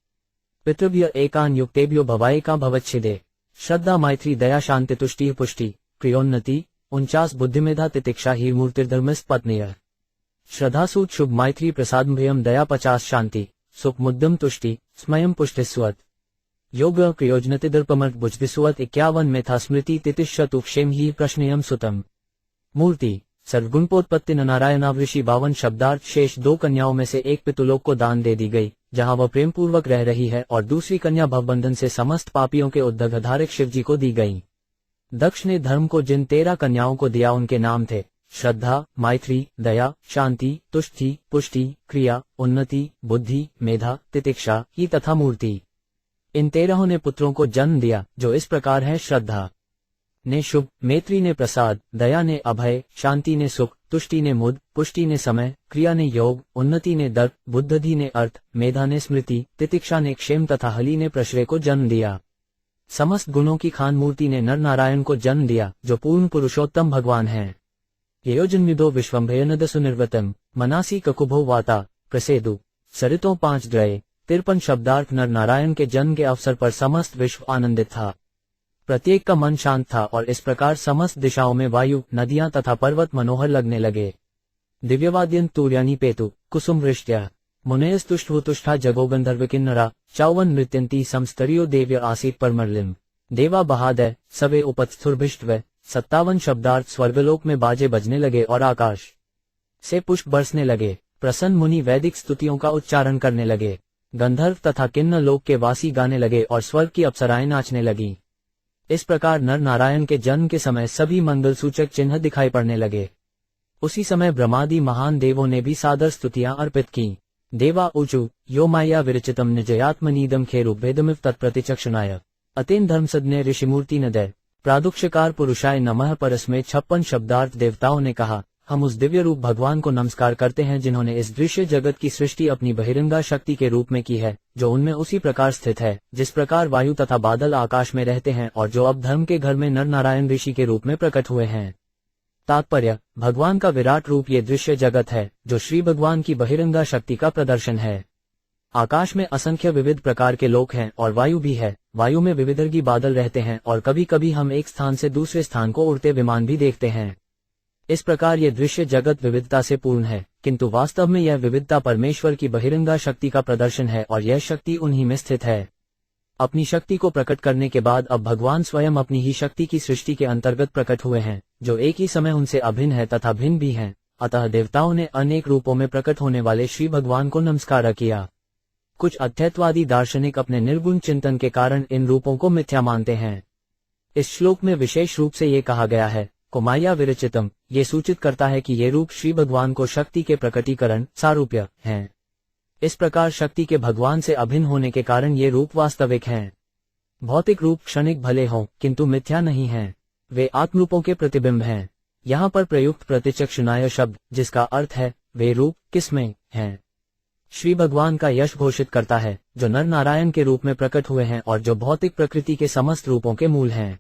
पितृभ्य एकान युक्तेभ्यो भवायिका भवच्छिदे श्रद्धा मैत्री दया शांति तुष्टि पुष्टि क्रियोन्नति 49 बुद्धिमेधा तितिक्षा ही मूर्तिर्धर्मिस्त पत्नीय श्रद्धासूत शुभ मैत्री प्रसादभयम दया 50 शांति सुख मुद्दम तुष्टि स्मयं पुष्टिस्वत योग क्रियोजनति दर्पमर्थ बुझदिस्वत 51 मेथा स्मृति तितिशतु क्षेम ही प्रश्नयम सुतम मूर्ति सर्वगुणपोत्पत्ति नारायणावृषि 52 शब्दार्थ। शेष 2 कन्याओं में से एक पितुलोक को दान दे दी गई, जहां वह प्रेम पूर्वक रह रही है, और दूसरी कन्या भवबंधन से समस्त पापियों के उद्धारक शिवजी को दी गई। दक्ष ने धर्म को जिन 13 कन्याओं को दिया उनके नाम थे श्रद्धा, मैत्री, दया, शांति, तुष्टि, पुष्टि, क्रिया, उन्नति, बुद्धि, मेधा, तितिक्षा ही तथा मूर्ति। इन 13 ने पुत्रों को जन्म दिया, जो इस प्रकार है: श्रद्धा ने शुभ, मैत्री ने प्रसाद, दया ने अभय, शांति ने सुख, तुष्टि ने मुद, पुष्टि ने समय, क्रिया ने योग, उन्नति ने दर्प, बुद्धि ने अर्थ, मेधा ने स्मृति, तितिक्षा ने क्षेम तथा हलि ने प्रश्रय को जन्म दिया। समस्त गुणों की खान मूर्ति ने नर नारायण को जन्म दिया, जो पूर्ण पुरुषोत्तम भगवान हैं। योजन्विदो विश्वम्भयनद सुनिर्वतम मनासी ककुभो वाता प्रसेदु सरितों 5 द्रये 53 शब्दार्थ। नर नारायण के जन्म के अवसर पर समस्त विश्व आनंदित था। प्रत्येक का मन शांत था और इस प्रकार समस्त दिशाओं में वायु, नदियां तथा पर्वत मनोहर लगने लगे। दिव्यवाद्यंत तूर्यानि पेतु कुसुम वृष्ट्या मुनेस्तुष्टुष्ठा जगो गंधर्व किन्नरा 54 नृत्यंती समस्तरियो देव्य आसीत परमर्लिम देवा बहादय सवे उपस्थुर्भिष्टव 57 शब्दार्थ। स्वर्गलोक में बाजे बजने लगे और आकाश से पुष्प बरसने लगे। प्रसन्न मुनि वैदिक स्तुतियों का उच्चारण करने लगे। गंधर्व तथा किन्नर लोक के वासी गाने लगे और स्वर्ग की अप्सराएं नाचने लगी। इस प्रकार नर नारायण के जन्म के समय सभी मंगल सूचक चिन्ह दिखाई पड़ने लगे। उसी समय ब्रह्मादि महान देवों ने भी सादर स्तुतियां अर्पित की। देवा ऊचु यो माया विरचितम निजयात्मनीदम खेरुभेदमिव तत्प्रतिचक्षणाय अतेन धर्मसज्ञ ऋषिमूर्ति नदय प्रादुक्षकार पुरुषाय नमः। परस्में 56 शब्दार्थ। देवताओं ने कहा, हम उस दिव्य रूप भगवान को नमस्कार करते हैं जिन्होंने इस दृश्य जगत की सृष्टि अपनी बहिरंगा शक्ति के रूप में की है, जो उनमें उसी प्रकार स्थित है जिस प्रकार वायु तथा बादल आकाश में रहते हैं, और जो अब धर्म के घर में नर नारायण ऋषि के रूप में प्रकट हुए हैं। तात्पर्य: भगवान का विराट रूप ये दृश्य जगत है, जो श्री भगवान की बहिरंगा शक्ति का प्रदर्शन है। आकाश में असंख्य विविध प्रकार के लोक हैं और वायु भी है। वायु में विविधर्गी बादल रहते हैं और कभी कभी हम एक स्थान से दूसरे स्थान को उड़ते विमान भी देखते हैं। इस प्रकार ये दृश्य जगत विविधता से पूर्ण है, किंतु वास्तव में यह विविधता परमेश्वर की बहिरंगा शक्ति का प्रदर्शन है और यह शक्ति उन्हीं में स्थित है। अपनी शक्ति को प्रकट करने के बाद अब भगवान स्वयं अपनी ही शक्ति की सृष्टि के अंतर्गत प्रकट हुए हैं, जो एक ही समय उनसे अभिन्न है तथा भिन्न भी हैं। अतः देवताओं ने अनेक रूपों में प्रकट होने वाले श्री भगवान को नमस्कार किया। कुछ अद्वैतवादी दार्शनिक अपने निर्गुण चिंतन के कारण इन रूपों को मिथ्या मानते हैं। इस श्लोक में विशेष रूप से ये कहा गया है, कुमाया विरचितम, ये सूचित करता है कि ये रूप श्री भगवान को शक्ति के प्रकटीकरण सारूप्य हैं। इस प्रकार शक्ति के भगवान से अभिन्न होने के कारण ये रूप वास्तविक हैं। भौतिक रूप क्षणिक भले हों किंतु मिथ्या नहीं हैं, वे आत्मरूपों के प्रतिबिंब हैं। यहाँ पर प्रयुक्त प्रतिचक्षुनाय शब्द, जिसका अर्थ है वे रूप किसमें हैं, श्री भगवान का यश घोषित करता है, जो नर नारायण के रूप में प्रकट हुए हैं और जो भौतिक प्रकृति के समस्त रूपों के मूल हैं।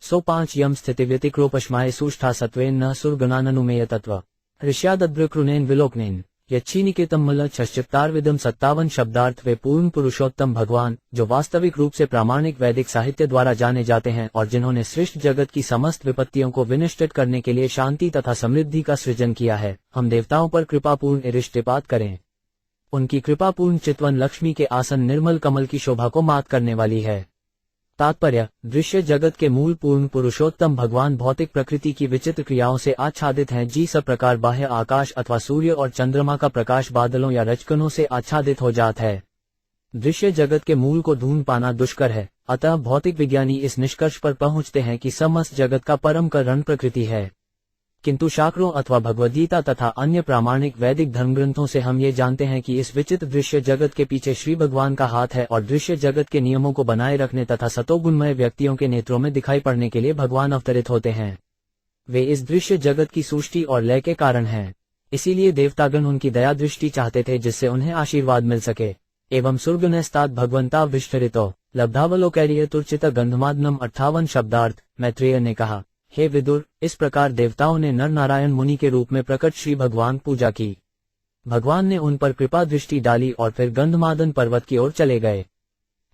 105 यम स्थिति व्यतिक्रोपश्माय सुष्ठा सत्वेन न सुरगुणाननुमेय तत्व ऋष्यादद्रकृनेन विलोकनेन यच्छीनिकेतम मल छश्चित्तारविदम 57 शब्दार्थ वे पूर्ण पुरुषोत्तम भगवान, जो वास्तविक रूप से प्रामाणिक वैदिक साहित्य द्वारा जाने जाते हैं और जिन्होंने सृष्ट जगत की समस्त विपत्तियों को विनिष्टित करने के लिए शांति तथा समृद्धि का सृजन किया है, हम देवताओं पर कृपापूर्ण इरिष्टिपात करें। उनकी कृपापूर्ण चितवन लक्ष्मी के आसन निर्मल कमल की शोभा को मात करने वाली है। तात्पर्य, दृश्य जगत के मूल पूर्ण पुरुषोत्तम भगवान भौतिक प्रकृति की विचित्र क्रियाओं से आच्छादित हैं। जी सब प्रकार बाह्य आकाश अथवा सूर्य और चंद्रमा का प्रकाश बादलों या रजकणों से आच्छादित हो जाता है। दृश्य जगत के मूल को ढूंढ पाना दुष्कर है, अतः भौतिक विज्ञानी इस निष्कर्ष पर पहुंचते हैं कि समस्त जगत का परम कारण प्रकृति है। किंतु शास्त्रों अथवा भगवद्गीता तथा अन्य प्रामाणिक वैदिक धर्मग्रंथों से हम ये जानते हैं कि इस विचित्र दृश्य जगत के पीछे श्री भगवान का हाथ है और दृश्य जगत के नियमों को बनाए रखने तथा सतोगुणमय व्यक्तियों के नेत्रों में दिखाई पड़ने के लिए भगवान अवतरित होते हैं। वे इस दृश्य जगत की सृष्टि और लय के कारण हैं। इसीलिए देवतागण उनकी दया दृष्टि चाहते थे, जिससे उन्हें आशीर्वाद मिल सके। एवं सुर्गनस्तात् भगवंता विष्ठरितो लब्धावलोकैर्य तुर्चित गंधमादनम 58 शब्दार्थ। मैत्रेय ने कहा, हे विदुर, इस प्रकार देवताओं ने नर नारायण मुनि के रूप में प्रकट श्री भगवान पूजा की। भगवान ने उन पर कृपा दृष्टि डाली और फिर गंधमादन पर्वत की ओर चले गए।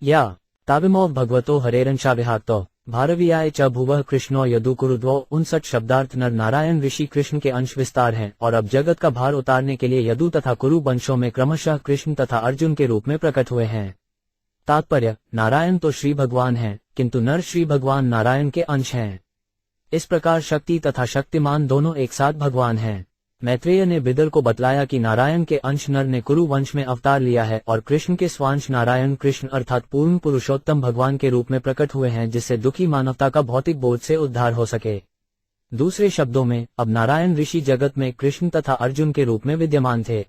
या ताविमो भगवतो हरेरंशा विहाक्तो भारवियाय च भुवः कृष्णो यदुकुरुद्वो 59 शब्दार्थ। नर नारायण ऋषि कृष्ण के अंश विस्तार हैं और अब जगत का भार उतारने के लिए यदु तथा कुरु वंशों में क्रमशः कृष्ण तथा अर्जुन के रूप में प्रकट हुए हैं। तात्पर्य, नारायण तो श्री भगवान हैं, किंतु नर श्री भगवान नारायण के अंश हैं। इस प्रकार शक्ति तथा शक्तिमान दोनों एक साथ भगवान हैं। मैत्रेय ने विदुर को बतलाया कि नारायण के अंश नर ने कुरु वंश में अवतार लिया है और कृष्ण के स्वांश नारायण कृष्ण अर्थात पूर्ण पुरुषोत्तम भगवान के रूप में प्रकट हुए हैं, जिससे दुखी मानवता का भौतिक बोझ से उद्धार हो सके। दूसरे शब्दों में, अब नारायण ऋषि जगत में कृष्ण तथा अर्जुन के रूप में विद्यमान थे।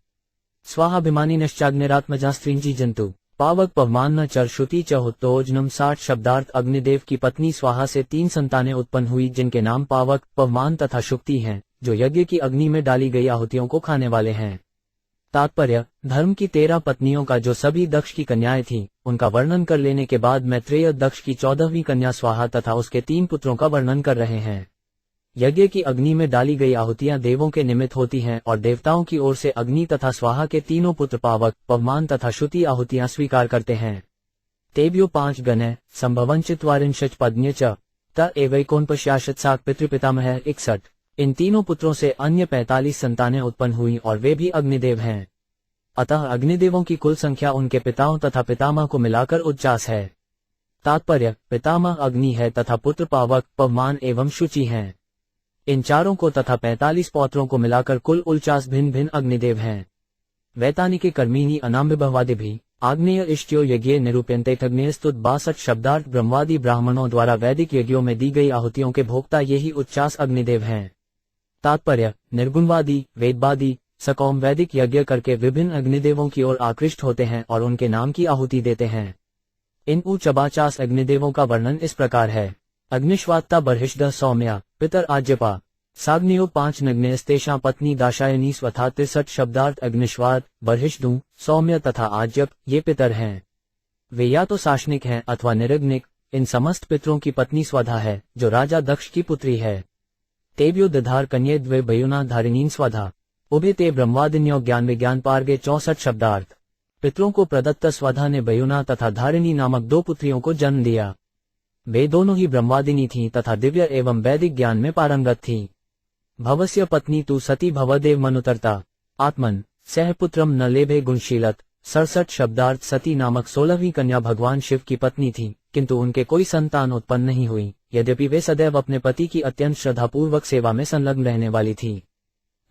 स्वाहाभिमानी नश्चाग्निरात्मजास्त्रिंजी जंतु पावक पवमान न चर श्रुति चहुत्तोजनम 60 शब्दार्थ। अग्निदेव की पत्नी स्वाहा से 3 संतानें उत्पन्न हुई, जिनके नाम पावक, पवमान तथा शुक्ति हैं, जो यज्ञ की अग्नि में डाली गई आहुतियों को खाने वाले हैं। तात्पर्य, धर्म की 13 पत्नियों का जो सभी दक्ष की कन्याएं थीं, उनका वर्णन कर लेने के बाद मैत्रेय दक्ष की 14वीं कन्या स्वाहा तथा उसके 3 पुत्रों का वर्णन कर रहे हैं। यज्ञ की अग्नि में डाली गई आहुतियां देवों के निमित्त होती हैं और देवताओं की ओर से अग्नि तथा स्वाहा के तीनों पुत्र पावक, पवमान तथा श्रुति आहुतियां स्वीकार करते हैं। तेभ्यो 5 गणः संभवंचित्वारिंशच पद्न्य च त एवैकोनपश्याशत साक पितृपितामह 61। इन तीनों पुत्रों से अन्य 45 संतानें उत्पन्न हुई और वे भी अग्निदेव हैं। अतः अग्निदेवों की कुल संख्या उनके पिताओं तथा पितामह को मिलाकर 49 है। तात्पर्य, पितामह अग्नि है तथा पुत्र पावक, पवमान एवं शुचि हैं। इन चारों को तथा 45 पौत्रों को मिलाकर कुल 49 भिन्न भिन्न अग्निदेव हैं। वैतानिके कर्मीणि अनाम्बिभवादि भी आग्नेय इष्ट्यो यज्ञ निरूप्यन्तेऽग्नेयस्तुत 62 शब्दार्थ। ब्रह्मवादी ब्राह्मणों द्वारा वैदिक यज्ञों में दी गई आहुतियों के भोक्ता यही 49 अग्निदेव हैं। तात्पर्य, निर्गुणवादी, वेदवादी, सकौम वैदिक यज्ञ करके विभिन्न अग्निदेवों की ओर आकृष्ट होते हैं और उनके नाम की आहुति देते हैं। इन 49 अग्निदेवों का वर्णन इस प्रकार है। अग्निश्वात्ता बर्हिष्ठ सौम्या पितर आज्यपा साग्नियो 5 नग्नेस्तेषां पत्नी दाशायनी स्वथा 63 शब्दार्थ। अग्निश्वात, बर्हिष्ठु, सौम्य तथा आज्यप ये पितर हैं। वे या तो शासनिक हैं अथवा निरग्निक। इन समस्त पितरों की पत्नी स्वधा है, जो राजा दक्ष की पुत्री है। तेभ्यो दधार कन्ये द्वे बयुना धारिणीन स्वधा उभे ते ब्रह्मवादिन्यो ज्ञान विज्ञान पार्गे 64 शब्दार्थ। पितरों को प्रदत्त स्वधा ने बयुना तथा धारिणी नामक 2 पुत्रियों को जन्म दिया। वे दोनों ही ब्रह्मवादिनी थीं तथा दिव्य एवं वैदिक ज्ञान में पारंगत थीं। भवस्य पत्नी तु सती भवदेव मनुतरता आत्मन सहपुत्रम न लेभे गुणशीलत। 67 शब्दार्थ। सती नामक 16वीं कन्या भगवान शिव की पत्नी थी, किंतु उनके कोई संतान उत्पन्न नहीं हुई, यद्यपि वे सदैव अपने पति की अत्यंत श्रद्धापूर्वक सेवा में संलग्न रहने वाली थी।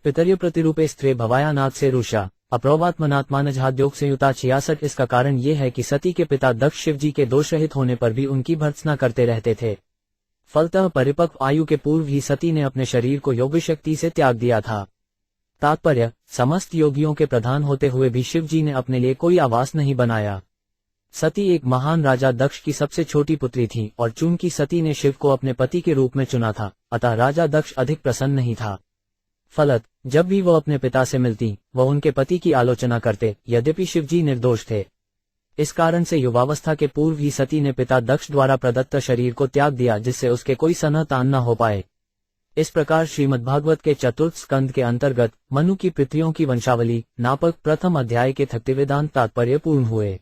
पितर्य प्रतिरूपे स्त्रे भवायानाथ से रुषा अप्रौवात्मनात्मानजाद्योग से युता 66। इसका कारण ये है कि सती के पिता दक्ष शिव जी के दोषरहित होने पर भी उनकी भर्त्सना करते रहते थे। फलतः परिपक्व आयु के पूर्व ही सती ने अपने शरीर को योग्य शक्ति से त्याग दिया था। तात्पर्य, समस्त योगियों के प्रधान होते हुए भी शिव जी ने अपने लिए कोई आवास नहीं बनाया। सती एक महान राजा दक्ष की सबसे छोटी पुत्री थी और चूंकि सती ने शिव को अपने पति के रूप में चुना था, अतः राजा दक्ष अधिक प्रसन्न नहीं था। फलत, जब भी वह अपने पिता से मिलती, वह उनके पति की आलोचना करते, यद्यपि शिव जी निर्दोष थे। इस कारण से युवावस्था के पूर्व ही सती ने पिता दक्ष द्वारा प्रदत्त शरीर को त्याग दिया, जिससे उसके कोई सन्तान न हो पाए। इस प्रकार श्रीमद्भागवत के चतुर्थ स्कंद के अंतर्गत मनु की पितरियों की वंशावली नापक प्रथम अध्याय के 30 वेदांत तात्पर्य पूर्ण हुए।